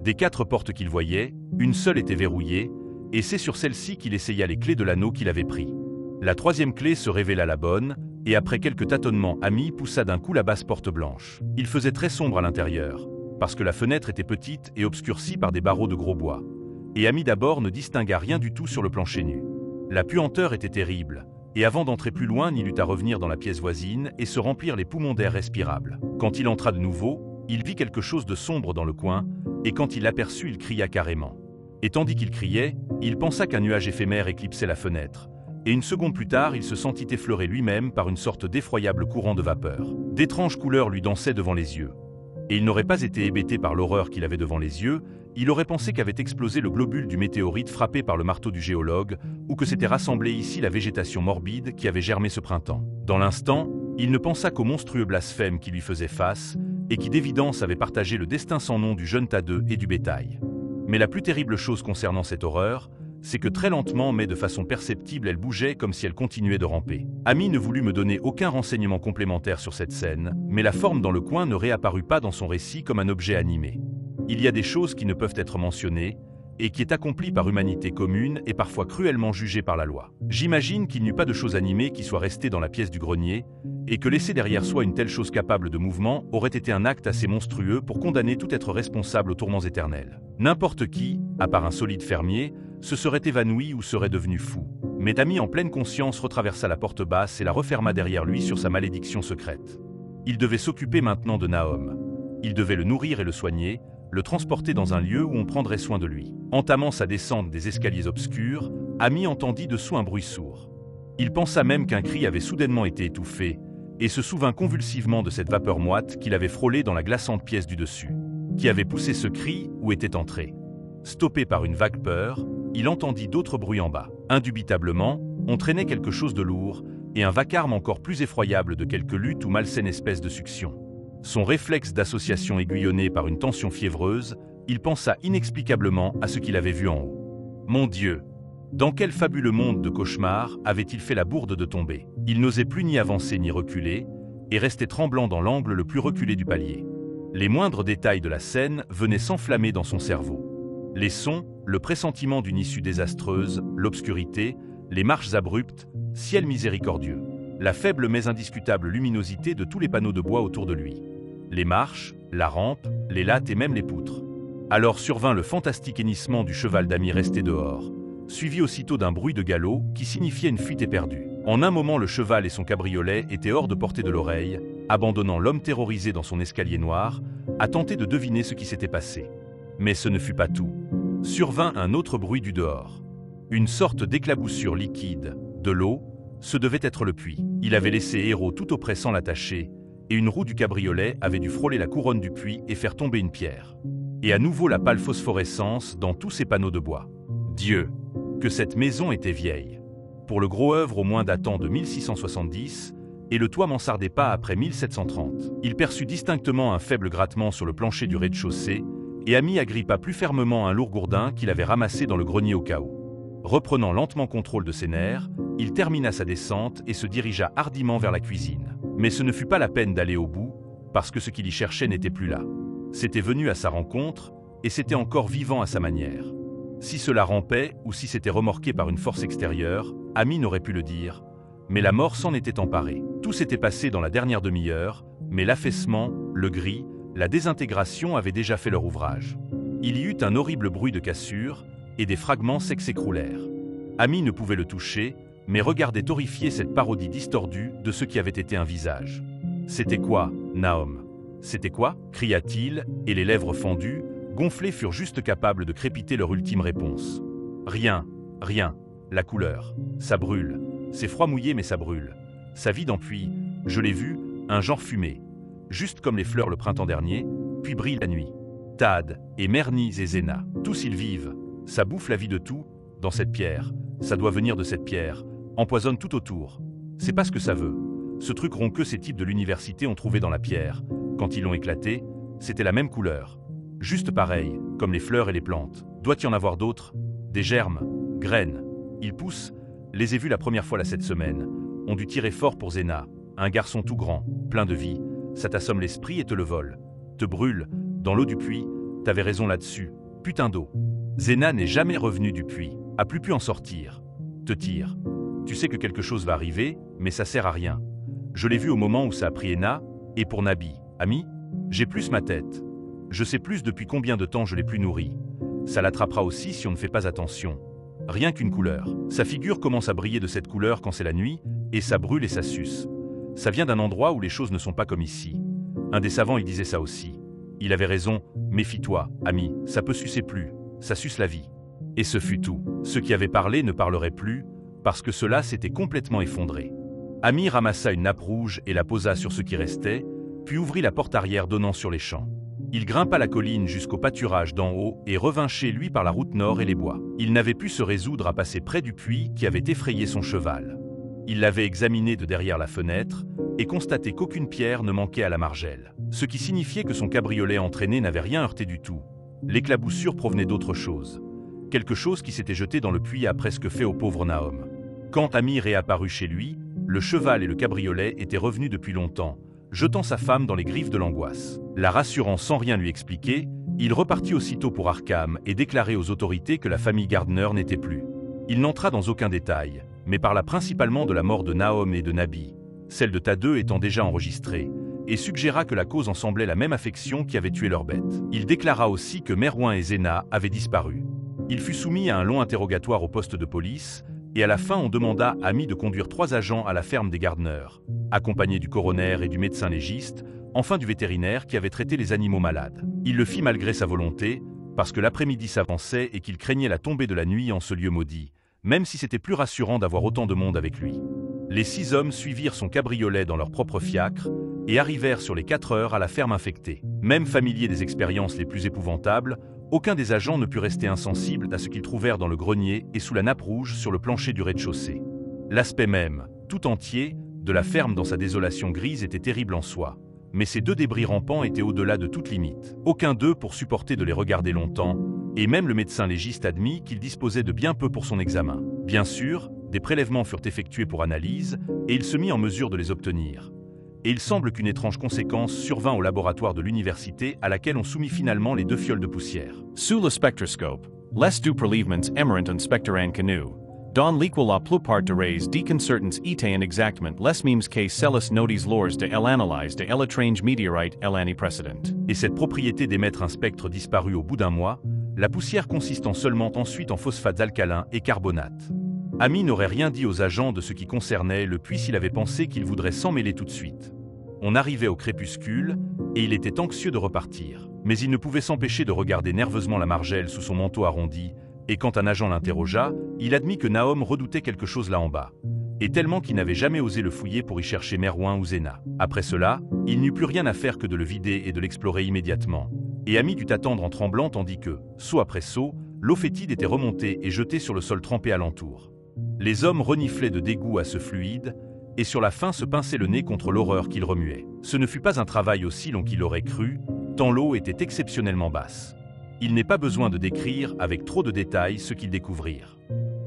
A: Des 4 portes qu'il voyait, une seule était verrouillée, et c'est sur celle-ci qu'il essaya les clés de l'anneau qu'il avait pris. La 3e clé se révéla la bonne, et après quelques tâtonnements, Amy poussa d'un coup la basse porte blanche. Il faisait très sombre à l'intérieur, parce que la fenêtre était petite et obscurcie par des barreaux de gros bois. Et Amy d'abord ne distingua rien du tout sur le plancher nu. La puanteur était terrible, et avant d'entrer plus loin, il eut à revenir dans la pièce voisine et se remplir les poumons d'air respirable. Quand il entra de nouveau, il vit quelque chose de sombre dans le coin, et quand il l'aperçut, il cria carrément. Et tandis qu'il criait, il pensa qu'un nuage éphémère éclipsait la fenêtre. Et une seconde plus tard, il se sentit effleuré lui-même par une sorte d'effroyable courant de vapeur. D'étranges couleurs lui dansaient devant les yeux. Et il n'aurait pas été hébété par l'horreur qu'il avait devant les yeux, il aurait pensé qu'avait explosé le globule du météorite frappé par le marteau du géologue, ou que s'était rassemblée ici la végétation morbide qui avait germé ce printemps. Dans l'instant, il ne pensa qu'au monstrueux blasphème qui lui faisait face, et qui d'évidence avait partagé le destin sans nom du jeune Tadeu et du bétail. Mais la plus terrible chose concernant cette horreur, c'est que très lentement mais de façon perceptible elle bougeait comme si elle continuait de ramper. Amy ne voulut me donner aucun renseignement complémentaire sur cette scène, mais la forme dans le coin ne réapparut pas dans son récit comme un objet animé. Il y a des choses qui ne peuvent être mentionnées, et qui est accomplie par humanité commune et parfois cruellement jugée par la loi. J'imagine qu'il n'y eut pas de chose animée qui soit restée dans la pièce du grenier, et que laisser derrière soi une telle chose capable de mouvement aurait été un acte assez monstrueux pour condamner tout être responsable aux tourments éternels. N'importe qui, à part un solide fermier, se serait évanoui ou serait devenu fou. Mais Amy en pleine conscience retraversa la porte basse et la referma derrière lui sur sa malédiction secrète. Il devait s'occuper maintenant de Nahom. Il devait le nourrir et le soigner, le transporter dans un lieu où on prendrait soin de lui. Entamant sa descente des escaliers obscurs, Amy entendit dessous un bruit sourd. Il pensa même qu'un cri avait soudainement été étouffé, et se souvint convulsivement de cette vapeur moite qu'il avait frôlée dans la glaçante pièce du dessus. Qui avait poussé ce cri ou était entré? Stoppé par une vague peur, il entendit d'autres bruits en bas. Indubitablement, on traînait quelque chose de lourd, et un vacarme encore plus effroyable de quelque lutte ou malsaine espèce de succion. Son réflexe d'association aiguillonné par une tension fiévreuse, il pensa inexplicablement à ce qu'il avait vu en haut. Mon Dieu! Dans quel fabuleux monde de cauchemar avait-il fait la bourde de tomber? Il n'osait plus ni avancer ni reculer, et restait tremblant dans l'angle le plus reculé du palier. Les moindres détails de la scène venaient s'enflammer dans son cerveau. Les sons, le pressentiment d'une issue désastreuse, l'obscurité, les marches abruptes, ciel miséricordieux. La faible mais indiscutable luminosité de tous les panneaux de bois autour de lui. Les marches, la rampe, les lattes et même les poutres. Alors survint le fantastique hennissement du cheval d'Amy resté dehors, suivi aussitôt d'un bruit de galop qui signifiait une fuite éperdue. En un moment, le cheval et son cabriolet étaient hors de portée de l'oreille, abandonnant l'homme terrorisé dans son escalier noir, à tenter de deviner ce qui s'était passé. Mais ce ne fut pas tout. Survint un autre bruit du dehors. Une sorte d'éclaboussure liquide, de l'eau, ce devait être le puits. Il avait laissé Hérault tout auprès sans l'attacher, et une roue du cabriolet avait dû frôler la couronne du puits et faire tomber une pierre. Et à nouveau la pâle phosphorescence dans tous ces panneaux de bois. Dieu, que cette maison était vieille. Pour le gros œuvre au moins datant de 1670, et le toit mansardait pas après 1730. Il perçut distinctement un faible grattement sur le plancher du rez-de-chaussée, et Amy agrippa plus fermement un lourd gourdin qu'il avait ramassé dans le grenier au cas où. Reprenant lentement contrôle de ses nerfs, il termina sa descente et se dirigea hardiment vers la cuisine. Mais ce ne fut pas la peine d'aller au bout, parce que ce qu'il y cherchait n'était plus là. C'était venu à sa rencontre, et c'était encore vivant à sa manière. Si cela rampait, ou si c'était remorqué par une force extérieure, Amy n'aurait pu le dire, mais la mort s'en était emparée. Tout s'était passé dans la dernière demi-heure, mais l'affaissement, le gris, la désintégration avaient déjà fait leur ouvrage. Il y eut un horrible bruit de cassure, et des fragments secs s'écroulèrent. Amy ne pouvait le toucher, mais regardait horrifié cette parodie distordue de ce qui avait été un visage. « C'était quoi, Nahom? C'était quoi » cria-t-il, et les lèvres fendues, gonflées furent juste capables de crépiter leur ultime réponse. « Rien, rien, la couleur, ça brûle, c'est froid mouillé mais ça brûle. Ça vide en puits, je l'ai vu, un genre fumé, juste comme les fleurs le printemps dernier, puis brille la nuit. Tad, et Mernis et Zéna, tous ils vivent, ça bouffe la vie de tout, dans cette pierre, ça doit venir de cette pierre, empoisonne tout autour. C'est pas ce que ça veut. Ce truc rond que ces types de l'université ont trouvé dans la pierre, quand ils l'ont éclaté, c'était la même couleur. Juste pareil, comme les fleurs et les plantes. Doit y en avoir d'autres? Des germes, graines. Ils poussent, les ai vus la première fois là cette semaine. ont dû tirer fort pour Zena, un garçon tout grand, plein de vie, ça t'assomme l'esprit et te le vole. Te brûle, dans l'eau du puits, t'avais raison là-dessus, putain d'eau. Zena n'est jamais revenue du puits, a plus pu en sortir. Te tire. Tu sais que quelque chose va arriver, mais ça sert à rien. Je l'ai vu au moment où ça a pris Ena, et pour Nabi, ami, j'ai plus ma tête. Je sais plus depuis combien de temps je l'ai plus nourri. Ça l'attrapera aussi si on ne fait pas attention. Rien qu'une couleur. Sa figure commence à briller de cette couleur quand c'est la nuit, et ça brûle et ça suce. Ça vient d'un endroit où les choses ne sont pas comme ici. Un des savants il disait ça aussi. Il avait raison, méfie-toi, ami, ça peut sucer plus, ça suce la vie. Et ce fut tout. Ceux qui avaient parlé ne parleraient plus, parce que cela s'était complètement effondré. Ami ramassa une nappe rouge et la posa sur ce qui restait, puis ouvrit la porte arrière donnant sur les champs. Il grimpa la colline jusqu'au pâturage d'en haut et revint chez lui par la route nord et les bois. Il n'avait pu se résoudre à passer près du puits qui avait effrayé son cheval. Il l'avait examiné de derrière la fenêtre et constaté qu'aucune pierre ne manquait à la margelle, ce qui signifiait que son cabriolet entraîné n'avait rien heurté du tout. L'éclaboussure provenait d'autre chose. Quelque chose qui s'était jeté dans le puits a presque fait au pauvre Nahom. Quand Ami réapparut chez lui, le cheval et le cabriolet étaient revenus depuis longtemps, jetant sa femme dans les griffes de l'angoisse. La rassurant sans rien lui expliquer, il repartit aussitôt pour Arkham et déclarait aux autorités que la famille Gardner n'était plus. Il n'entra dans aucun détail, mais parla principalement de la mort de Nahom et de Nabi, celle de Tadeu étant déjà enregistrée, et suggéra que la cause en semblait la même affection qui avait tué leur bête. Il déclara aussi que Merwin et Zena avaient disparu. Il fut soumis à un long interrogatoire au poste de police, et à la fin on demanda à Ami de conduire 3 agents à la ferme des Gardner, accompagnés du coroner et du médecin légiste, enfin du vétérinaire qui avait traité les animaux malades. Il le fit malgré sa volonté, parce que l'après-midi s'avançait et qu'il craignait la tombée de la nuit en ce lieu maudit, même si c'était plus rassurant d'avoir autant de monde avec lui. Les 6 hommes suivirent son cabriolet dans leur propre fiacre et arrivèrent sur les 4 heures à la ferme infectée. Même familier des expériences les plus épouvantables, aucun des agents ne put rester insensible à ce qu'ils trouvèrent dans le grenier et sous la nappe rouge sur le plancher du rez-de-chaussée. L'aspect même, tout entier, de la ferme dans sa désolation grise était terrible en soi, mais ces 2 débris rampants étaient au-delà de toute limite. Aucun d'eux pour supporter de les regarder longtemps, et même le médecin légiste admit qu'il disposait de bien peu pour son examen. Bien sûr, des prélèvements furent effectués pour analyse, et il se mit en mesure de les obtenir. Et il semble qu'une étrange conséquence survint au laboratoire de l'université à laquelle on soumit finalement les 2 fioles de poussière.
B: Sous le spectroscope, les 2 prelevements emerent en spectran canu, don liquid la plupart de res déconcertants étaient exactement les mêmes que celles notis lors de l'analyse de l'étrange météorite l'année précédente.
A: Et cette propriété d'émettre un spectre disparut au bout d'un mois, la poussière consistant seulement ensuite en phosphates alcalins et carbonates. Ami n'aurait rien dit aux agents de ce qui concernait le puits s'il avait pensé qu'il voudrait s'en mêler tout de suite. On arrivait au crépuscule, et il était anxieux de repartir. Mais il ne pouvait s'empêcher de regarder nerveusement la margelle sous son manteau arrondi, et quand un agent l'interrogea, il admit que Nahom redoutait quelque chose là en bas, et tellement qu'il n'avait jamais osé le fouiller pour y chercher Merwin ou Zena. Après cela, il n'eut plus rien à faire que de le vider et de l'explorer immédiatement, et Ami dut attendre en tremblant tandis que, saut après saut, l'eau fétide était remontée et jetée sur le sol trempé alentour. Les hommes reniflaient de dégoût à ce fluide, et sur la fin se pinçaient le nez contre l'horreur qu'il remuait. Ce ne fut pas un travail aussi long qu'il l'aurait cru, tant l'eau était exceptionnellement basse. Il n'est pas besoin de décrire avec trop de détails ce qu'ils découvrirent.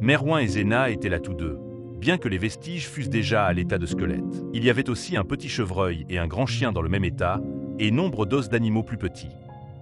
A: Merwin et Zena étaient là tous deux, bien que les vestiges fussent déjà à l'état de squelette. Il y avait aussi un petit chevreuil et un grand chien dans le même état, et nombre d'os d'animaux plus petits.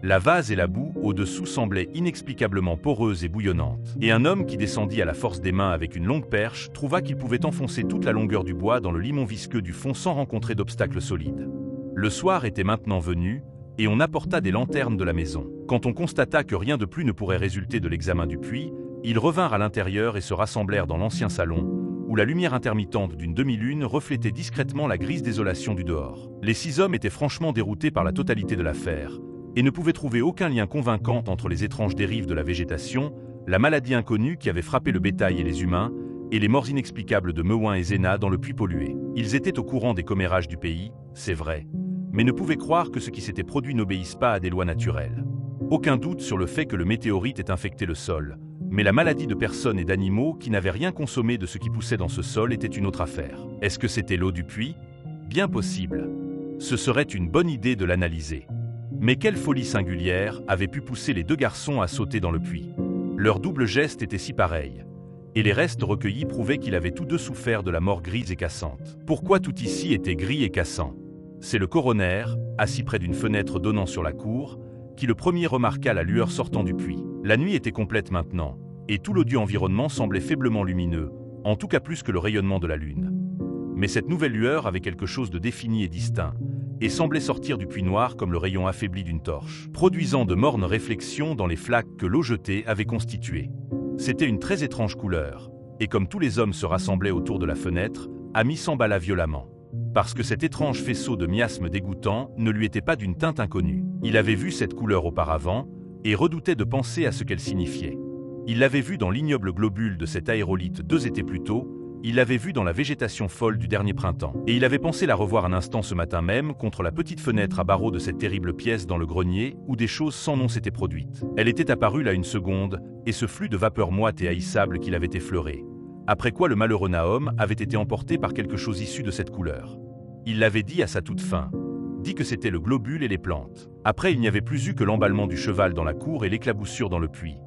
A: La vase et la boue au-dessous semblaient inexplicablement poreuses et bouillonnantes. Et un homme qui descendit à la force des mains avec une longue perche trouva qu'il pouvait enfoncer toute la longueur du bois dans le limon visqueux du fond sans rencontrer d'obstacles solides. Le soir était maintenant venu, et on apporta des lanternes de la maison. Quand on constata que rien de plus ne pourrait résulter de l'examen du puits, ils revinrent à l'intérieur et se rassemblèrent dans l'ancien salon, où la lumière intermittente d'une demi-lune reflétait discrètement la grise désolation du dehors. Les 6 hommes étaient franchement déroutés par la totalité de l'affaire, et ne pouvaient trouver aucun lien convaincant entre les étranges dérives de la végétation, la maladie inconnue qui avait frappé le bétail et les humains, et les morts inexplicables de Merwin et Zena dans le puits pollué. Ils étaient au courant des commérages du pays, c'est vrai, mais ne pouvaient croire que ce qui s'était produit n'obéisse pas à des lois naturelles. Aucun doute sur le fait que le météorite ait infecté le sol, mais la maladie de personnes et d'animaux qui n'avaient rien consommé de ce qui poussait dans ce sol était une autre affaire. Est-ce que c'était l'eau du puits? Bien possible. Ce serait une bonne idée de l'analyser. Mais quelle folie singulière avait pu pousser les 2 garçons à sauter dans le puits? Leur double geste était si pareil. et les restes recueillis prouvaient qu'il avait tous deux souffert de la mort grise et cassante. Pourquoi tout ici était gris et cassant? C'est le coroner, assis près d'une fenêtre donnant sur la cour, qui le premier remarqua la lueur sortant du puits. La nuit était complète maintenant, et tout l'odieux environnement semblait faiblement lumineux, en tout cas plus que le rayonnement de la lune. Mais cette nouvelle lueur avait quelque chose de défini et distinct, et semblait sortir du puits noir comme le rayon affaibli d'une torche, produisant de mornes réflexions dans les flaques que l'eau jetée avait constituées. C'était une très étrange couleur, et comme tous les hommes se rassemblaient autour de la fenêtre, Amy s'emballa violemment. Parce que cet étrange faisceau de miasmes dégoûtant ne lui était pas d'une teinte inconnue. Il avait vu cette couleur auparavant, et redoutait de penser à ce qu'elle signifiait. Il l'avait vue dans l'ignoble globule de cet aérolithe 2 étés plus tôt, il l'avait vue dans la végétation folle du dernier printemps, et il avait pensé la revoir un instant ce matin même contre la petite fenêtre à barreaux de cette terrible pièce dans le grenier où des choses sans nom s'étaient produites. Elle était apparue là une seconde, et ce flux de vapeur moite et haïssable qui l'avait effleuré. Après quoi le malheureux Nahom avait été emporté par quelque chose issu de cette couleur. Il l'avait dit à sa toute fin, dit que c'était le globule et les plantes. Après il n'y avait plus eu que l'emballement du cheval dans la cour et l'éclaboussure dans le puits.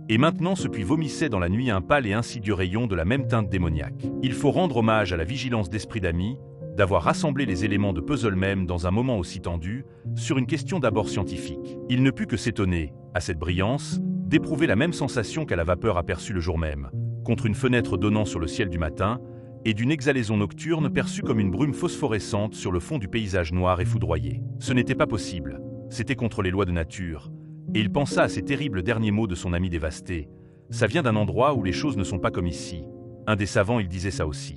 A: Et maintenant ce puits vomissait dans la nuit un pâle et insidieux rayon de la même teinte démoniaque. Il faut rendre hommage à la vigilance d'esprit d'Amy, d'avoir rassemblé les éléments de puzzle même dans un moment aussi tendu, sur une question d'abord scientifique. Il ne put que s'étonner, à cette brillance, d'éprouver la même sensation qu'à la vapeur aperçue le jour même, contre une fenêtre donnant sur le ciel du matin, et d'une exhalaison nocturne perçue comme une brume phosphorescente sur le fond du paysage noir et foudroyé. Ce n'était pas possible, c'était contre les lois de nature, et il pensa à ces terribles derniers mots de son ami dévasté. Ça vient d'un endroit où les choses ne sont pas comme ici. Un des savants, il disait ça aussi.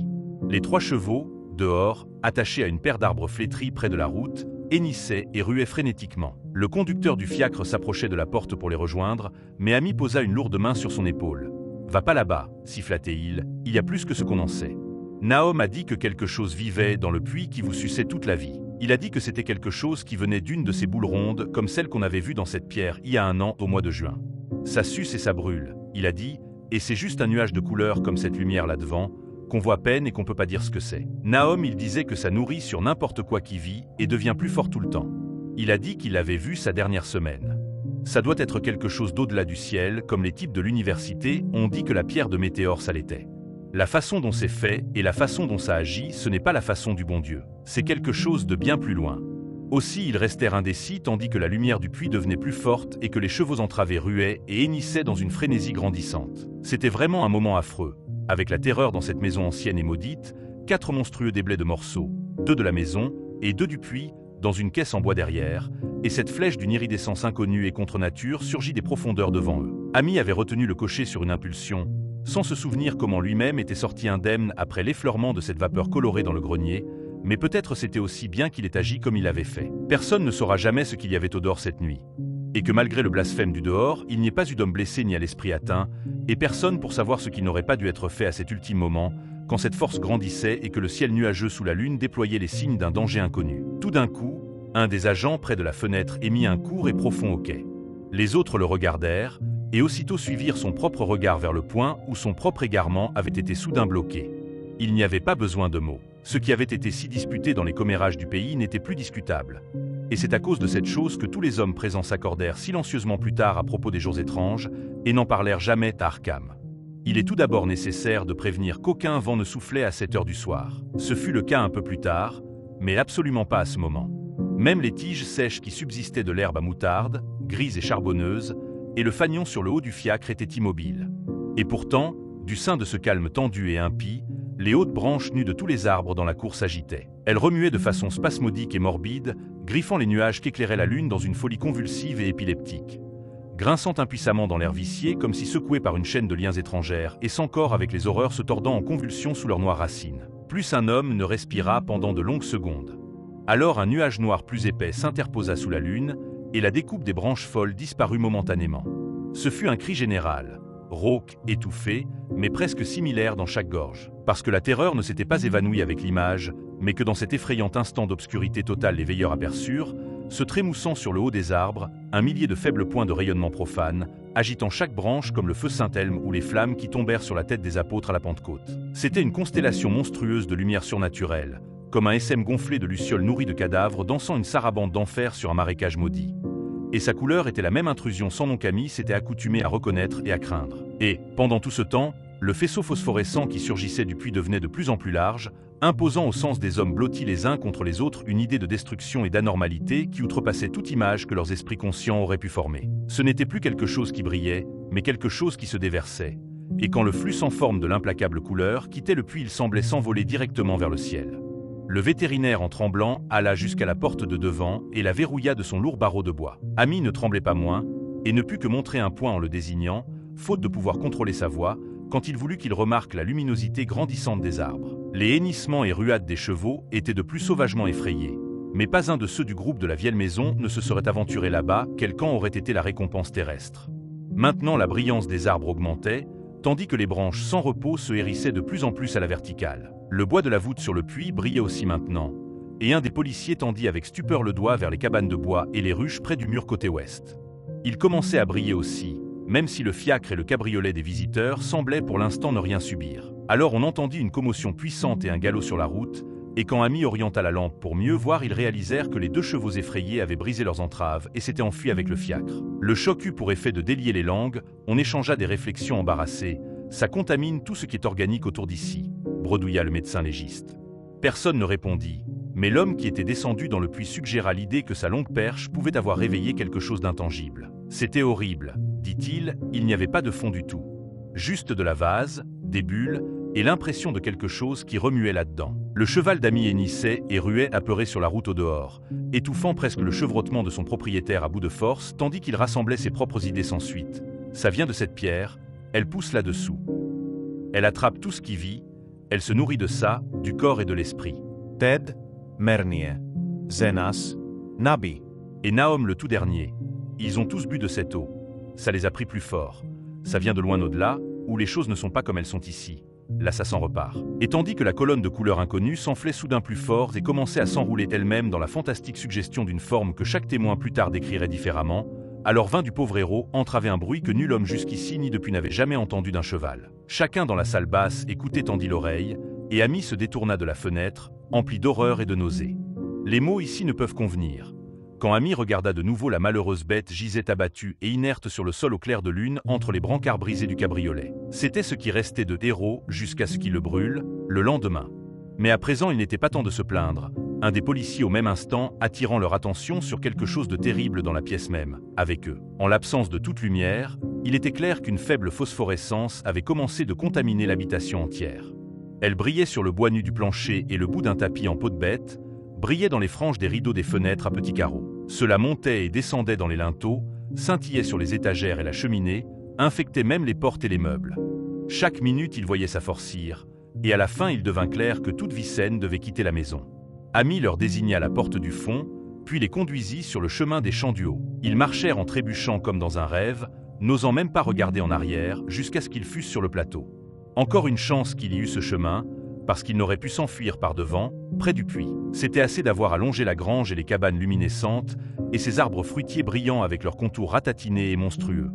A: Les 3 chevaux, dehors, attachés à une paire d'arbres flétris près de la route, hennissaient et ruaient frénétiquement. Le conducteur du fiacre s'approchait de la porte pour les rejoindre, mais Amy posa une lourde main sur son épaule. « Va pas là-bas, siffla-t-il, il y a plus que ce qu'on en sait. Nahom a dit que quelque chose vivait dans le puits qui vous suçait toute la vie. Il a dit que c'était quelque chose qui venait d'une de ces boules rondes comme celle qu'on avait vue dans cette pierre il y a 1 an au mois de juin. Ça suce et ça brûle, il a dit, et c'est juste un nuage de couleur comme cette lumière là-devant, qu'on voit à peine et qu'on peut pas dire ce que c'est. Nahom, il disait que ça nourrit sur n'importe quoi qui vit et devient plus fort tout le temps. Il a dit qu'il l'avait vu sa dernière semaine. Ça doit être quelque chose d'au-delà du ciel, comme les types de l'université ont dit que la pierre de météore ça l'était. La façon dont c'est fait et la façon dont ça agit, ce n'est pas la façon du bon Dieu. C'est quelque chose de bien plus loin. Aussi, ils restèrent indécis tandis que la lumière du puits devenait plus forte et que les chevaux entravés ruaient et hennissaient dans une frénésie grandissante. C'était vraiment un moment affreux, avec la terreur dans cette maison ancienne et maudite, 4 monstrueux déblais de morceaux, 2 de la maison et 2 du puits, dans une caisse en bois derrière, et cette flèche d'une iridescence inconnue et contre nature surgit des profondeurs devant eux. Amy avait retenu le cocher sur une impulsion, sans se souvenir comment lui-même était sorti indemne après l'effleurement de cette vapeur colorée dans le grenier, mais peut-être c'était aussi bien qu'il ait agi comme il avait fait. Personne ne saura jamais ce qu'il y avait au dehors cette nuit. Et que malgré le blasphème du dehors, il n'y ait pas eu d'homme blessé ni à l'esprit atteint, et personne pour savoir ce qui n'aurait pas dû être fait à cet ultime moment, quand cette force grandissait et que le ciel nuageux sous la lune déployait les signes d'un danger inconnu. Tout d'un coup, un des agents près de la fenêtre émit un court et profond hoquet. Les autres le regardèrent, et aussitôt suivirent son propre regard vers le point où son propre égarement avait été soudain bloqué. Il n'y avait pas besoin de mots. Ce qui avait été si disputé dans les commérages du pays n'était plus discutable. Et c'est à cause de cette chose que tous les hommes présents s'accordèrent silencieusement plus tard à propos des jours étranges, et n'en parlèrent jamais à Arkham. Il est tout d'abord nécessaire de prévenir qu'aucun vent ne soufflait à 7 heures du soir. Ce fut le cas un peu plus tard, mais absolument pas à ce moment. Même les tiges sèches qui subsistaient de l'herbe à moutarde, grise et charbonneuse, et le fanion sur le haut du fiacre étaient immobiles. Et pourtant, du sein de ce calme tendu et impie, les hautes branches nues de tous les arbres dans la cour s'agitaient. Elles remuaient de façon spasmodique et morbide, griffant les nuages qu'éclairait la lune dans une folie convulsive et épileptique. Grinçant impuissamment dans l'air vicié comme si secoué par une chaîne de liens étrangères et sans corps avec les horreurs se tordant en convulsions sous leurs noires racines. Plus un homme ne respira pendant de longues secondes. Alors un nuage noir plus épais s'interposa sous la lune et la découpe des branches folles disparut momentanément. Ce fut un cri général, rauque, étouffé, mais presque similaire dans chaque gorge. Parce que la terreur ne s'était pas évanouie avec l'image, mais que dans cet effrayant instant d'obscurité totale les veilleurs aperçurent, se trémoussant sur le haut des arbres, un millier de faibles points de rayonnement profane, agitant chaque branche comme le feu Saint-Elme ou les flammes qui tombèrent sur la tête des apôtres à la Pentecôte. C'était une constellation monstrueuse de lumière surnaturelle, comme un SM gonflé de lucioles nourries de cadavres dansant une sarabande d'enfer sur un marécage maudit. Et sa couleur était la même intrusion sans nom qu'Amy s'était accoutumé à reconnaître et à craindre. Et, pendant tout ce temps, Le faisceau phosphorescent qui surgissait du puits devenait de plus en plus large, imposant au sens des hommes blottis les uns contre les autres une idée de destruction et d'anormalité qui outrepassait toute image que leurs esprits conscients auraient pu former. Ce n'était plus quelque chose qui brillait, mais quelque chose qui se déversait. Et quand le flux sans forme de l'implacable couleur quittait le puits, il semblait s'envoler directement vers le ciel. Le vétérinaire, en tremblant, alla jusqu'à la porte de devant et la verrouilla de son lourd barreau de bois. Ami ne tremblait pas moins, et ne put que montrer un poing en le désignant, faute de pouvoir contrôler sa voix, quand il voulut qu'il remarque la luminosité grandissante des arbres. Les hennissements et ruades des chevaux étaient de plus sauvagement effrayés. Mais pas un de ceux du groupe de la vieille maison ne se serait aventuré là-bas, quel camp aurait été la récompense terrestre. Maintenant la brillance des arbres augmentait, tandis que les branches sans repos se hérissaient de plus en plus à la verticale. Le bois de la voûte sur le puits brillait aussi maintenant, et un des policiers tendit avec stupeur le doigt vers les cabanes de bois et les ruches près du mur côté ouest. Il commençait à briller aussi, même si le fiacre et le cabriolet des visiteurs semblaient pour l'instant ne rien subir. Alors on entendit une commotion puissante et un galop sur la route, et quand Ami orienta la lampe pour mieux voir, ils réalisèrent que les 2 chevaux effrayés avaient brisé leurs entraves et s'étaient enfuis avec le fiacre. Le choc eut pour effet de délier les langues, on échangea des réflexions embarrassées. « Ça contamine tout ce qui est organique autour d'ici », bredouilla le médecin légiste. Personne ne répondit, mais l'homme qui était descendu dans le puits suggéra l'idée que sa longue perche pouvait avoir réveillé quelque chose d'intangible. « C'était horrible, dit-il, il n'y avait pas de fond du tout. Juste de la vase, des bulles, et l'impression de quelque chose qui remuait là-dedans. » Le cheval d'Ami hennissait et ruait apeuré sur la route au dehors, étouffant presque le chevrotement de son propriétaire à bout de force, tandis qu'il rassemblait ses propres idées sans suite. « Ça vient de cette pierre, elle pousse là-dessous. Elle attrape tout ce qui vit, elle se nourrit de ça, du corps et de l'esprit. »
B: Ted, Mernie, Zenas, Nabi.
A: Et Nahom le tout dernier. Ils ont tous bu de cette eau. Ça les a pris plus fort. Ça vient de loin au-delà, où les choses ne sont pas comme elles sont ici. Là, ça s'en repart. Et tandis que la colonne de couleurs inconnues s'enflait soudain plus fort et commençait à s'enrouler elle-même dans la fantastique suggestion d'une forme que chaque témoin plus tard décrirait différemment, alors vint du pauvre héros entraver un bruit que nul homme jusqu'ici ni depuis n'avait jamais entendu d'un cheval. Chacun dans la salle basse écoutait tendit l'oreille, et Ami se détourna de la fenêtre, empli d'horreur et de nausée. Les mots ici ne peuvent convenir. Quand Ami regarda de nouveau, la malheureuse bête gisait abattue et inerte sur le sol au clair de lune entre les brancards brisés du cabriolet. C'était ce qui restait de héros jusqu'à ce qu'il le brûle, le lendemain. Mais à présent il n'était pas temps de se plaindre, un des policiers au même instant attirant leur attention sur quelque chose de terrible dans la pièce même, avec eux. En l'absence de toute lumière, il était clair qu'une faible phosphorescence avait commencé de contaminer l'habitation entière. Elle brillait sur le bois nu du plancher et le bout d'un tapis en peau de bête, brillait dans les franges des rideaux des fenêtres à petits carreaux. Cela montait et descendait dans les linteaux, scintillait sur les étagères et la cheminée, infectait même les portes et les meubles. Chaque minute il voyait s'afforcir, et à la fin il devint clair que toute vie saine devait quitter la maison. Ami leur désigna la porte du fond, puis les conduisit sur le chemin des champs du haut. Ils marchèrent en trébuchant comme dans un rêve, n'osant même pas regarder en arrière jusqu'à ce qu'ils fussent sur le plateau. Encore une chance qu'il y eut ce chemin, parce qu'ils n'auraient pu s'enfuir par devant, près du puits. C'était assez d'avoir allongé la grange et les cabanes luminescentes, et ces arbres fruitiers brillants avec leurs contours ratatinés et monstrueux.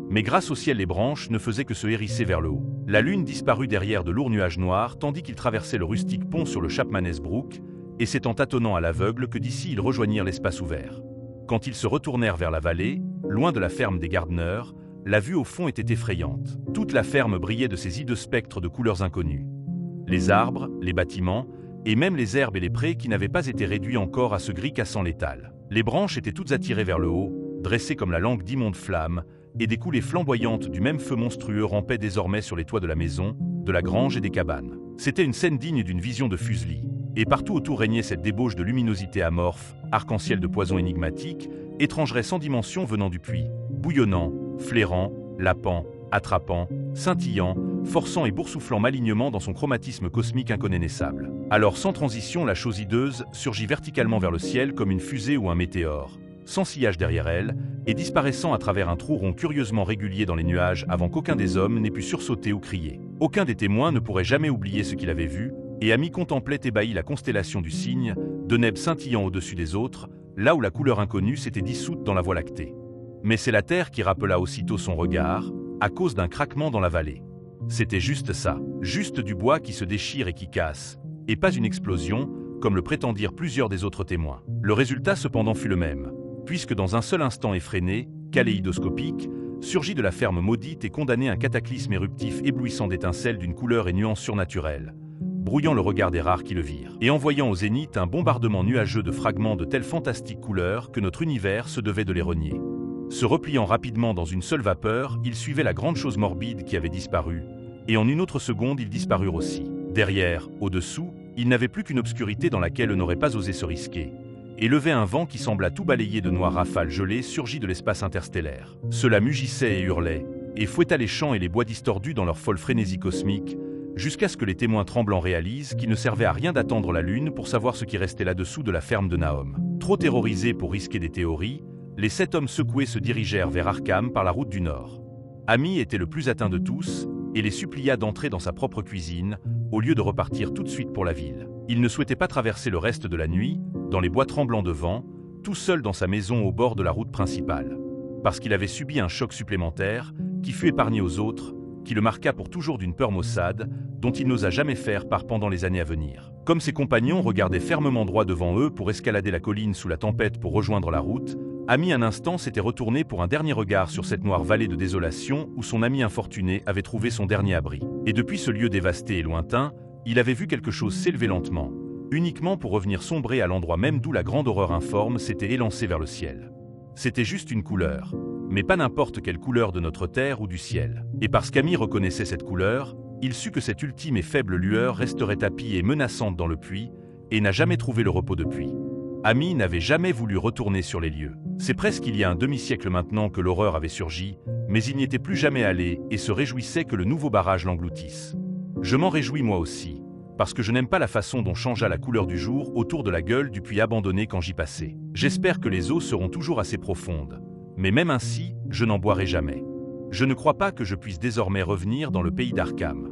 A: Mais grâce au ciel, les branches ne faisaient que se hérisser vers le haut. La lune disparut derrière de lourds nuages noirs, tandis qu'ils traversaient le rustique pont sur le Chapman's Brook, et c'est en tâtonnant à l'aveugle que d'ici ils rejoignirent l'espace ouvert. Quand ils se retournèrent vers la vallée, loin de la ferme des Gardner, la vue au fond était effrayante. Toute la ferme brillait de ces hideux spectres de couleurs inconnues. Les arbres, les bâtiments, et même les herbes et les prés qui n'avaient pas été réduits encore à ce gris cassant létal. Les branches étaient toutes attirées vers le haut, dressées comme la langue d'immondes flammes, et des coulées flamboyantes du même feu monstrueux rampaient désormais sur les toits de la maison, de la grange et des cabanes. C'était une scène digne d'une vision de Fuseli. Et partout autour régnait cette débauche de luminosité amorphe, arc-en-ciel de poison énigmatique, étrangerait sans dimension venant du puits, bouillonnant, flairant, lapant, attrapant, scintillant, forçant et boursouflant malignement dans son chromatisme cosmique inconnaissable. Alors sans transition, la chose hideuse surgit verticalement vers le ciel comme une fusée ou un météore, sans sillage derrière elle, et disparaissant à travers un trou rond curieusement régulier dans les nuages avant qu'aucun des hommes n'ait pu sursauter ou crier. Aucun des témoins ne pourrait jamais oublier ce qu'il avait vu, et Ami contemplait ébahi la constellation du Cygne, Deneb scintillant au-dessus des autres, là où la couleur inconnue s'était dissoute dans la Voie lactée. Mais c'est la terre qui rappela aussitôt son regard, à cause d'un craquement dans la vallée. C'était juste ça, juste du bois qui se déchire et qui casse, et pas une explosion, comme le prétendirent plusieurs des autres témoins. Le résultat cependant fut le même, puisque dans un seul instant effréné, kaléidoscopique, surgit de la ferme maudite et condamné à un cataclysme éruptif éblouissant d'étincelles d'une couleur et nuances surnaturelles, brouillant le regard des rares qui le virent, et envoyant au zénith un bombardement nuageux de fragments de telles fantastiques couleurs que notre univers se devait de les renier. Se repliant rapidement dans une seule vapeur, il suivait la grande chose morbide qui avait disparu, et en une autre seconde ils disparurent aussi. Derrière, au-dessous, il n'avait plus qu'une obscurité dans laquelle on n'aurait pas osé se risquer, et levait un vent qui sembla tout balayer de noires rafales gelées surgies de l'espace interstellaire. Cela mugissait et hurlait, et fouetta les champs et les bois distordus dans leur folle frénésie cosmique, jusqu'à ce que les témoins tremblants réalisent qu'il ne servait à rien d'attendre la Lune pour savoir ce qui restait là-dessous de la ferme de Nahom. Trop terrorisés pour risquer des théories, les 7 hommes secoués se dirigèrent vers Arkham par la route du Nord. Amy était le plus atteint de tous, et les supplia d'entrer dans sa propre cuisine, au lieu de repartir tout de suite pour la ville. Il ne souhaitait pas traverser le reste de la nuit, dans les bois tremblants de vent, tout seul dans sa maison au bord de la route principale. Parce qu'il avait subi un choc supplémentaire, qui fut épargné aux autres, qui le marqua pour toujours d'une peur maussade, dont il n'osa jamais faire part pendant les années à venir. Comme ses compagnons regardaient fermement droit devant eux pour escalader la colline sous la tempête pour rejoindre la route, Amy un instant s'était retourné pour un dernier regard sur cette noire vallée de désolation où son ami infortuné avait trouvé son dernier abri. Et depuis ce lieu dévasté et lointain, il avait vu quelque chose s'élever lentement, uniquement pour revenir sombrer à l'endroit même d'où la grande horreur informe s'était élancée vers le ciel. C'était juste une couleur, mais pas n'importe quelle couleur de notre terre ou du ciel. Et parce qu'Amy reconnaissait cette couleur, il sut que cette ultime et faible lueur resterait tapie et menaçante dans le puits, et n'a jamais trouvé le repos depuis. Amy n'avait jamais voulu retourner sur les lieux. C'est presque il y a un demi-siècle maintenant que l'horreur avait surgi, mais il n'y était plus jamais allé et se réjouissait que le nouveau barrage l'engloutisse. Je m'en réjouis moi aussi, parce que je n'aime pas la façon dont changea la couleur du jour autour de la gueule du puits abandonné quand j'y passais. J'espère que les eaux seront toujours assez profondes, mais même ainsi, je n'en boirai jamais. Je ne crois pas que je puisse désormais revenir dans le pays d'Arkham.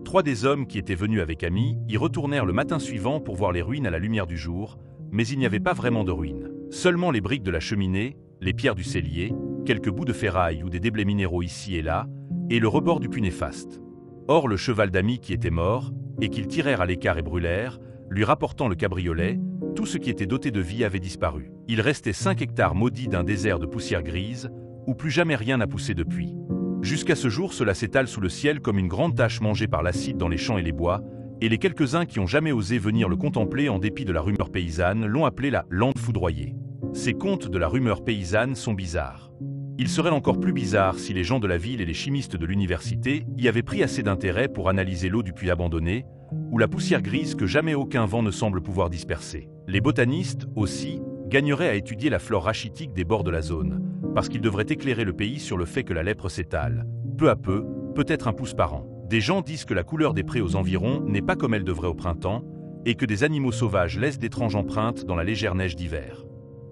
A: 3 des hommes qui étaient venus avec Amy y retournèrent le matin suivant pour voir les ruines à la lumière du jour, mais il n'y avait pas vraiment de ruines. Seulement les briques de la cheminée, les pierres du cellier, quelques bouts de ferraille ou des déblais minéraux ici et là, et le rebord du puits néfaste. Or le cheval d'Amy qui était mort, et qu'ils tirèrent à l'écart et brûlèrent, lui rapportant le cabriolet, tout ce qui était doté de vie avait disparu. Il restait 5 hectares maudits d'un désert de poussière grise, où plus jamais rien n'a poussé depuis. Jusqu'à ce jour cela s'étale sous le ciel comme une grande tache mangée par l'acide dans les champs et les bois, et les quelques-uns qui ont jamais osé venir le contempler en dépit de la rumeur paysanne l'ont appelé la lande foudroyée. Ces contes de la rumeur paysanne sont bizarres. Ils seraient encore plus bizarres si les gens de la ville et les chimistes de l'université y avaient pris assez d'intérêt pour analyser l'eau du puits abandonné, ou la poussière grise que jamais aucun vent ne semble pouvoir disperser. Les botanistes, aussi, gagneraient à étudier la flore rachitique des bords de la zone, parce qu'ils devraient éclairer le pays sur le fait que la lèpre s'étale, peu à peu, peut-être un pouce par an. Des gens disent que la couleur des prés aux environs n'est pas comme elle devrait au printemps, et que des animaux sauvages laissent d'étranges empreintes dans la légère neige d'hiver.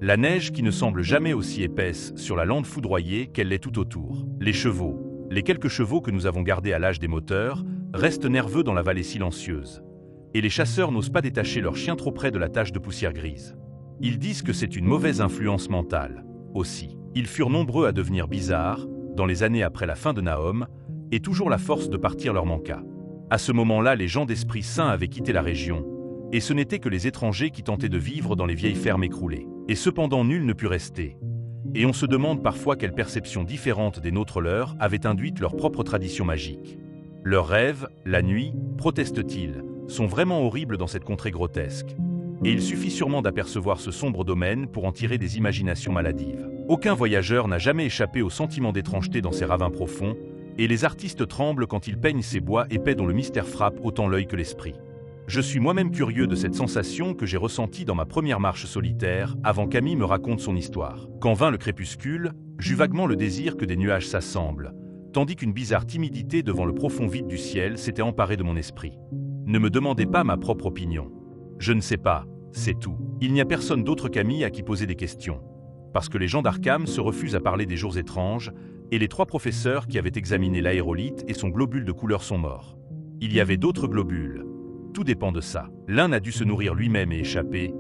A: La neige qui ne semble jamais aussi épaisse sur la lande foudroyée qu'elle l'est tout autour. Les chevaux, les quelques chevaux que nous avons gardés à l'âge des moteurs, restent nerveux dans la vallée silencieuse. Et les chasseurs n'osent pas détacher leurs chiens trop près de la tache de poussière grise. Ils disent que c'est une mauvaise influence mentale, aussi. Ils furent nombreux à devenir bizarres, dans les années après la fin de Nahom, et toujours la force de partir leur manqua. À ce moment-là, les gens d'esprit sain avaient quitté la région, et ce n'étaient que les étrangers qui tentaient de vivre dans les vieilles fermes écroulées. Et cependant nul ne put rester. Et on se demande parfois quelle perception différente des nôtres leur avait induite leur propre tradition magique. Leurs rêves, la nuit, protestent-ils, sont vraiment horribles dans cette contrée grotesque. Et il suffit sûrement d'apercevoir ce sombre domaine pour en tirer des imaginations maladives. Aucun voyageur n'a jamais échappé au sentiment d'étrangeté dans ces ravins profonds, et les artistes tremblent quand ils peignent ces bois épais dont le mystère frappe autant l'œil que l'esprit. Je suis moi-même curieux de cette sensation que j'ai ressentie dans ma première marche solitaire avant qu'Amy me raconte son histoire. Quand vint le crépuscule, j'eus vaguement le désir que des nuages s'assemblent, tandis qu'une bizarre timidité devant le profond vide du ciel s'était emparée de mon esprit. Ne me demandez pas ma propre opinion. Je ne sais pas, c'est tout. Il n'y a personne d'autre qu'Amy à qui poser des questions. Parce que les gens d'Arkham se refusent à parler des jours étranges, et les 3 professeurs qui avaient examiné l'aérolithe et son globule de couleur sont morts. Il y avait d'autres globules. Tout dépend de ça. L'un a dû se nourrir lui-même et échapper,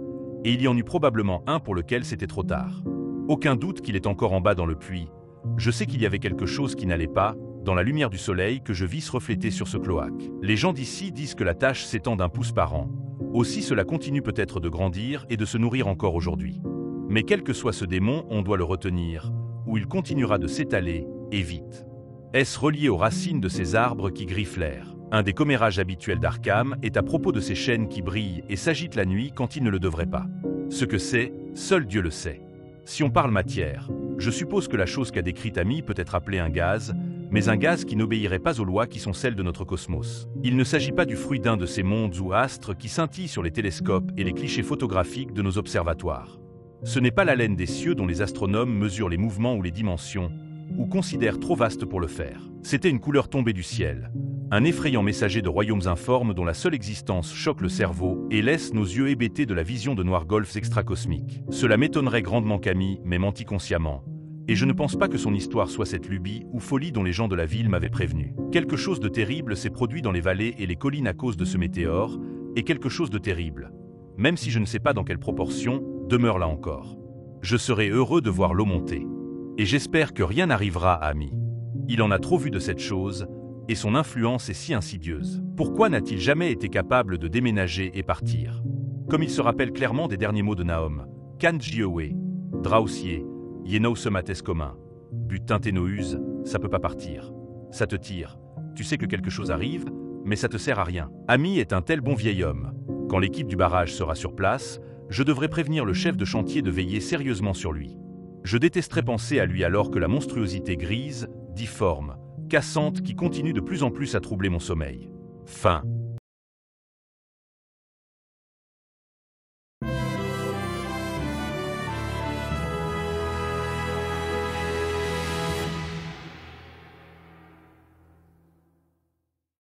A: et il y en eut probablement un pour lequel c'était trop tard. Aucun doute qu'il est encore en bas dans le puits. Je sais qu'il y avait quelque chose qui n'allait pas, dans la lumière du soleil que je vis se refléter sur ce cloaque. Les gens d'ici disent que la tâche s'étend d'1 pouce par an. Aussi cela continue peut-être de grandir et de se nourrir encore aujourd'hui. Mais quel que soit ce démon, on doit le retenir, ou il continuera de s'étaler, et vite. Est-ce relié aux racines de ces arbres qui griffent l'air? Un des commérages habituels d'Arkham est à propos de ces chaînes qui brillent et s'agitent la nuit quand ils ne le devraient pas. Ce que c'est, seul Dieu le sait. Si on parle matière, je suppose que la chose qu'a décrite Amy peut être appelée un gaz, mais un gaz qui n'obéirait pas aux lois qui sont celles de notre cosmos. Il ne s'agit pas du fruit d'un de ces mondes ou astres qui scintillent sur les télescopes et les clichés photographiques de nos observatoires. Ce n'est pas l'haleine des cieux dont les astronomes mesurent les mouvements ou les dimensions, ou considèrent trop vaste pour le faire. C'était une couleur tombée du ciel, un effrayant messager de royaumes informes dont la seule existence choque le cerveau et laisse nos yeux hébétés de la vision de noirs golfs extracosmiques. Cela m'étonnerait grandement qu'Amy m'ait menti consciemment, et je ne pense pas que son histoire soit cette lubie ou folie dont les gens de la ville m'avaient prévenu. Quelque chose de terrible s'est produit dans les vallées et les collines à cause de ce météore, et quelque chose de terrible, même si je ne sais pas dans quelle proportion, demeure là encore. Je serai heureux de voir l'eau monter. Et j'espère que rien n'arrivera à Amy. Il en a trop vu de cette chose, et son influence est si insidieuse. Pourquoi n'a-t-il jamais été capable de déménager et partir? Comme il se rappelle clairement des derniers mots de Nahom, Kan Jiowe, Draussier, Yenau Semates commun. Butin Ténouse, ça peut pas partir. Ça te tire. Tu sais que quelque chose arrive, mais ça te sert à rien. Amy est un tel bon vieil homme. Quand l'équipe du barrage sera sur place, je devrais prévenir le chef de chantier de veiller sérieusement sur lui. Je détesterais penser à lui alors que la monstruosité grise, difforme, cassante qui continue de plus en plus à troubler mon sommeil. Fin.